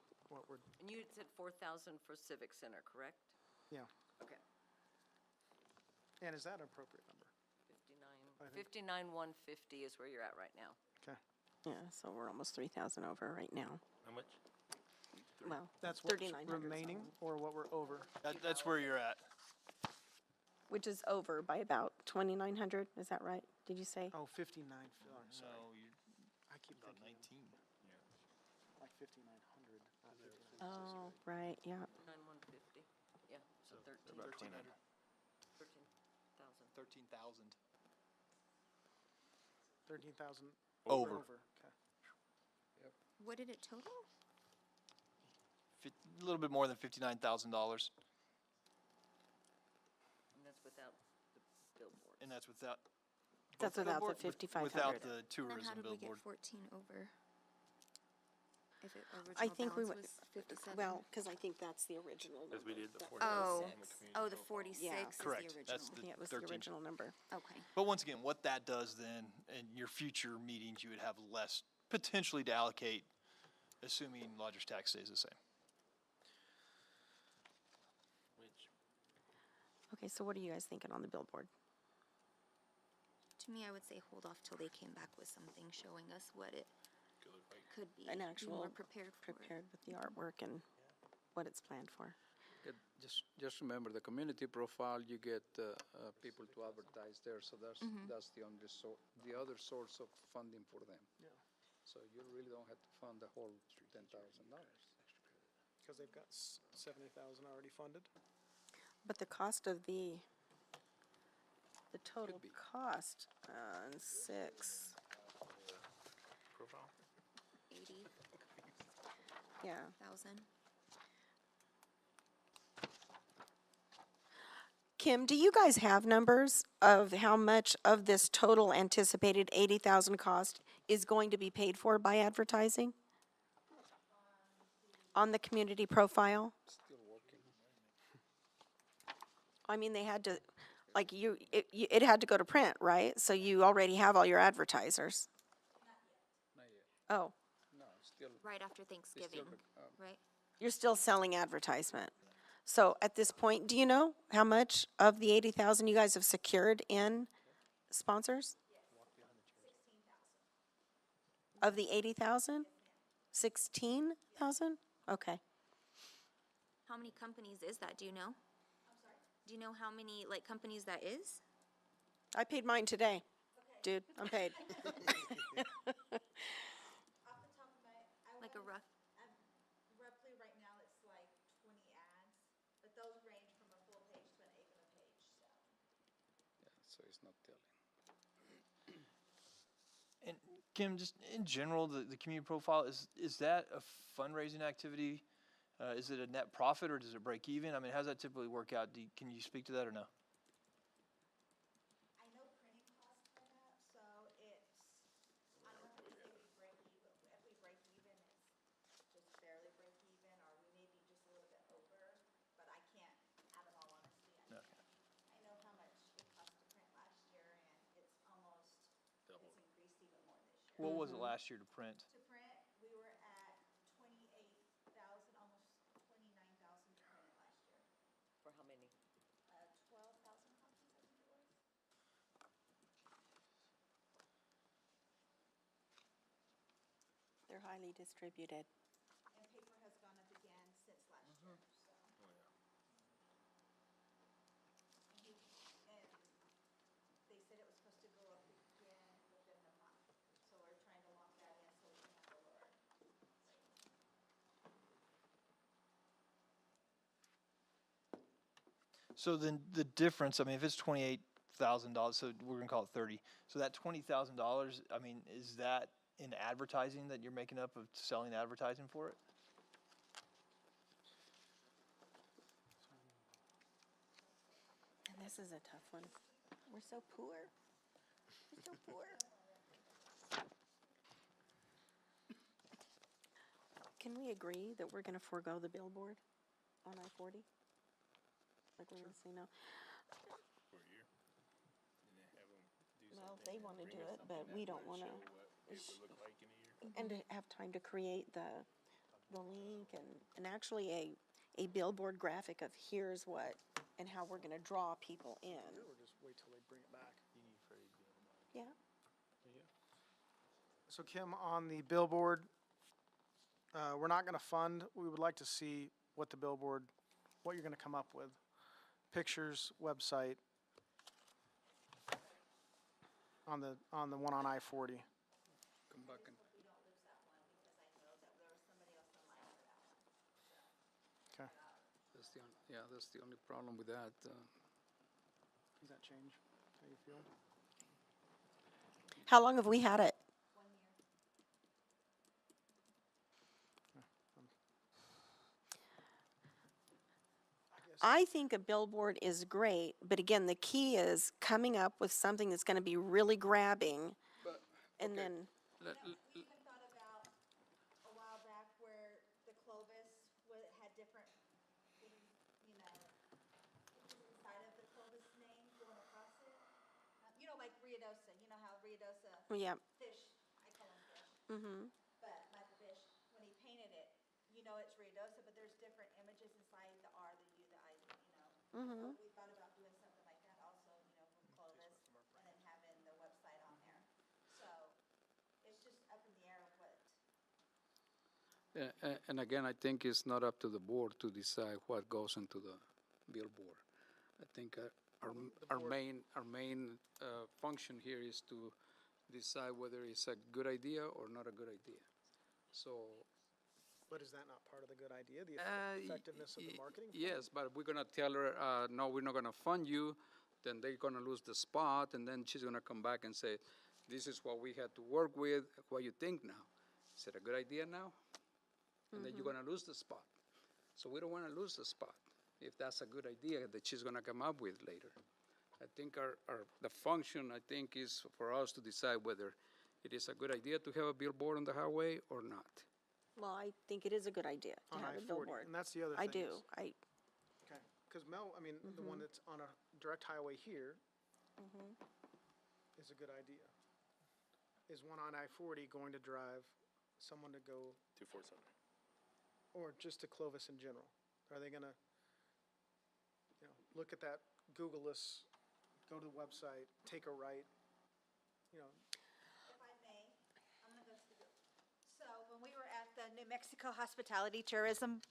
we're, And you said 4,000 for Civic Center, correct? yeah. Okay. And is that an appropriate number? 59,150 is where you're at right now. Okay. Yeah, so we're almost 3,000 over right now. How much? Well, That's what's 3,900 remaining or what we're over? That's where you're at. which is over by about 2,900, is that right? Did you say? Oh, 59, sorry. So you're I keep about thinking 19. like 5,900. not 59. Oh, right, yeah. 9,150, yeah, so 13, About 29. 13,000. 13,000. 13,000 Over. Okay. What did it total? A little bit more than $59,000. And that's without the billboard. And that's without. That's both without the billboard, 5,500. Without the Then how tourism did we get billboard. 14 over? If it I original think we balance went, was 57? well, because I think that's the original number. Because we did the 46 Oh, on the community oh, the profile. 46 is Correct. the original. That's the Yeah, it was the 13. original number. Okay. But once again, what that does then, in your future meetings, you would have less potentially to allocate, assuming lodger's tax stays the same. Which, Okay, so what are you guys thinking on the billboard? To me, I would say hold off till they came back with something showing us what it could look like. could be. An Be actual more prepared for it. Prepared with the artwork and what it's planned for. Just remember, the community profile, you get people to advertise there, so that's the other source of funding for them. Yeah. So you really don't have to fund the whole $10,000. Because they've got 70,000 already funded. But the cost of the total be. cost on 6, Profile? 80,000. yeah. Kim, do you guys have numbers of how much of this total anticipated 80,000 cost is going to be paid for by advertising? On the community profile? Still working. I mean, they had to, like it had to go to print, right? So you already have all your advertisers. Not yet. Oh, No, still, Right after Thanksgiving, right? you're still selling advertisement. So at this point, do you know how much of the 80,000 you guys have secured in sponsors? Of the 80,000? 16,000? Okay. How many companies is that? Do you know? Do you know how many, like, companies that is? I paid mine today. Dude, I'm paid. Like a rough, Roughly right now, it's like 20 ads, but those range from a full page to an eighth of a page, so. yeah, so it's not telling. And Kim, just in general, the community profile, is that a fundraising activity? Is it a net profit or does it break even? I mean, how does that typically work out? Can you speak to that or no? I know printing costs went up, so it's, I don't know if we say we break even, if we break even, it's just barely break even, or we may be just a little bit over, but I can't, out of all honesty, I can't. I know how much it cost to print last year, and it's almost, it's increased even more this year. What was it last year to print? To print, we were at 28,000, almost 29,000 to print it last year. For how many? 12,000 copies, I think it was. They're highly distributed. And paper has gone up again since last year, so. And they said it was supposed to go up again within the month, so we're trying to lock that in so we can have a lower rate. So then the difference, I mean, if it's $28,000, so we're gonna call it 30. So that $20,000, I mean, is that in advertising that you're making up of selling advertising for it? And this is a tough one. We're so poor. We're so poor. Can we agree that we're gonna forego the billboard on I-40? Like we're gonna say no? For a year. And then have them do Well, something. they wanna bring do us it, something but that we don't might wanna. show what it would look like in a year. And to have time to create the link and actually a billboard graphic of here's what and how we're gonna draw people in. Or just wait till they bring it back. Yeah. So Kim, on the billboard, we're not gonna fund, we would like to see what the billboard, what you're gonna come up with. Pictures, website. On the one on I-40. Come back and, Okay. that's the only problem with that. Does that change how you feel? How long have we had it? I think a billboard is great, but again, the key is coming up with something that's gonna be really grabbing But, and okay, then, We even thought about a while back where the Clovis had different things, you know, pictures inside of the Clovis name going across it. You know, like Riodosa, you know how Riodosa yeah, fish, I call them fish, mm-hmm, but like fish, when he painted it, you know it's Riodosa, but there's different images inside the R, the U, the I, you know. mm-hmm. We thought about doing something like that also, you know, from Clovis, and then having the website on there. So, it's just up in the air of what. and again, I think it's not up to the board to decide what goes into the billboard. I think our main function here is to decide whether it's a good idea or not a good idea. So. But is that not part of the good idea, the effectiveness of the marketing? Yes, but we're gonna tell her, no, we're not gonna fund you, then they're gonna lose the spot, and then she's gonna come back and say, this is what we had to work with, what you think now? Is it a good idea now? And then you're gonna lose the spot. So we don't wanna lose the spot. if that's a good idea that she's gonna come up with later. I think the function, I think, is for us to decide whether it is a good idea to have a billboard on the highway or not. Well, I think it is a good idea to On have a I-40, billboard. and that's the other I thing do. is- Okay, because Mel, I mean, the one that's on a direct highway here is a good idea. Is one on I-40 going to drive someone to go, To Fort Sumner. or just to Clovis in general? Are they gonna, look at that, Google this, go to the website, take a right, If I may, I'm gonna go to the, so when we were at the New Mexico Hospitality Tourism,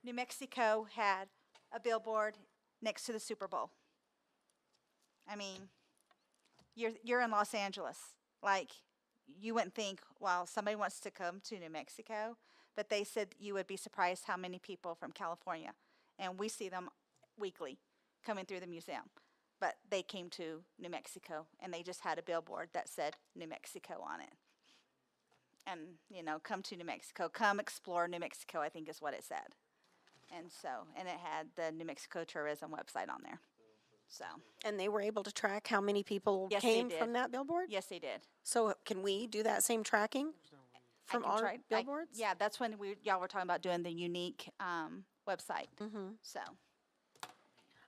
New Mexico had a billboard next to the Super Bowl. I mean, you're in Los Angeles. Like, you wouldn't think, wow, somebody wants to come to New Mexico, but they said you would be surprised how many people from California, and we see them weekly coming through the museum. But they came to New Mexico, and they just had a billboard that said New Mexico on it. And, come to New Mexico, come explore New Mexico, I think is what it said. And so, and it had the New Mexico Tourism website on there. So, And they were able to track how many people Yes, they came from did. that billboard? yes, they did. So can we do that same tracking I from can our try- billboards? Yeah, that's when y'all were talking about doing the unique website. So,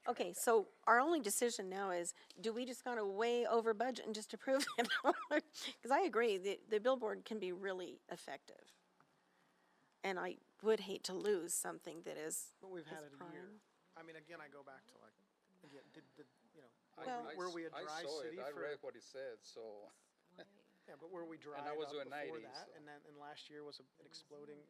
Okay, so our only decision now is, do we just gotta way over budget and just approve it? Because I agree, the billboard can be really effective. And I would hate to lose something that is, but we've had is it a year. prime. I mean, again, I go back to like, again, Were were we a dry city I for? read what it said, so. Yeah, but were we dry I was enough doing before 90, that? so. And then, and last year was an exploding,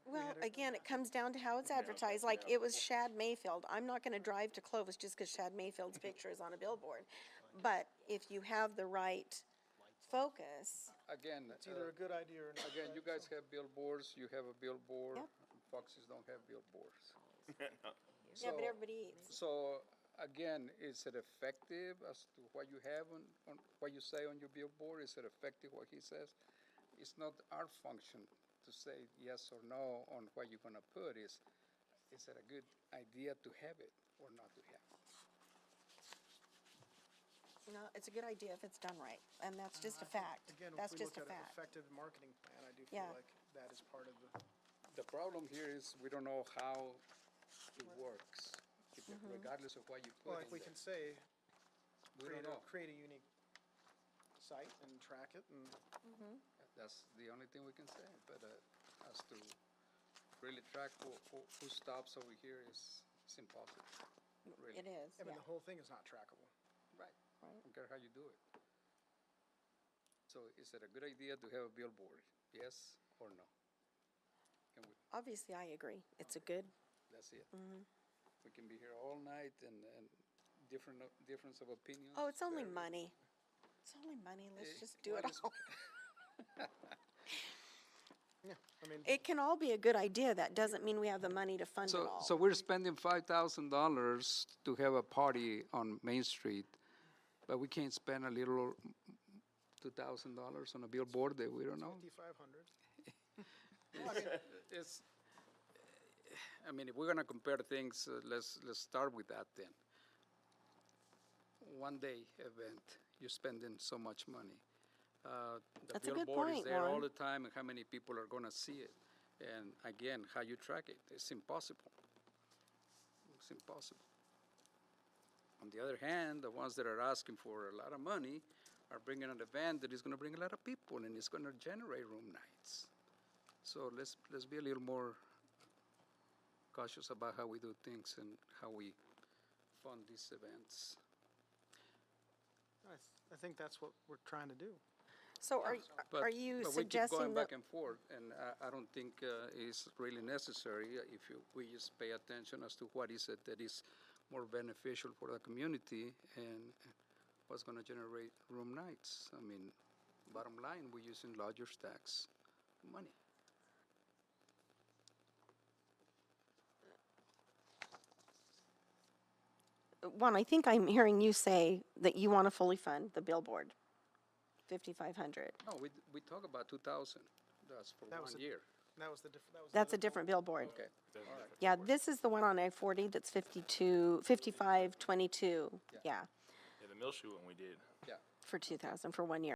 Well, again, it comes down to how it's advertised, like, it was Shad Mayfield. I'm not gonna drive to Clovis just because Shad Mayfield's picture is on a billboard. But if you have the right focus, Again, it's either a good idea or not. again, you guys have billboards, you have a billboard, Yep. Foxes don't have billboards. yeah, but So- everybody eats. So, again, is it effective as to what you have on what you say on your billboard? Is it effective what he says? It's not our function to say yes or no on what you're gonna put. Is it a good idea to have it or not to have it? No, it's a good idea if it's done right, and that's just a fact. Again, if That's we just look a at an fact. effective marketing plan, I do Yeah. feel like that is part of the. The problem here is we don't know how it works, regardless of what you put Well, in like we there. can say, We don't know. create a unique site and track it and. That's the only thing we can say, but as to really track who stops over here is impossible, really. It is, I mean, yeah. the whole thing is not trackable. Right. Right. Don't care how you do it. So is it a good idea to have a billboard? Yes or no? Can we, Obviously, I agree. It's a good, that's it. We can be here all night and difference of opinions. oh, it's only there. money. It's only money. Let's Eh, just do it what is- all. Yeah, I mean, It can all be a good idea. That doesn't mean we have the money to fund it all. So we're spending $5,000 to have a party on Main Street, but we can't spend a little $2,000 on a billboard that we don't know? 5,500. It's, I mean, if we're gonna compare things, let's start with that then. One day event, you're spending so much money. The That's a good billboard is point, there all Warren. the time, and how many people are gonna see it? And again, how you track it, it's impossible. It's impossible. On the other hand, the ones that are asking for a lot of money are bringing an event that is gonna bring a lot of people, and it's gonna generate room nights. So let's be a little more cautious about how we do things and how we fund these events. I think that's what we're trying to do. So are But- you but we keep suggesting going that? back and forth, and I don't think it's really necessary if we just pay attention as to what is it that is more beneficial for the community and what's going to generate room nights. I mean, bottom line, we're using lodger's tax money. Juan, I think I'm hearing you say that you want to fully fund the billboard, 5,500. No, we talk about 2,000. That's for That was 1 a- year. That was the different, that was. the That's a other different billboard. Okay. Yeah, this is the one on I-40 that's 5522, yeah, Yeah, the mill shoe one we did. for 2,000 for 1 year.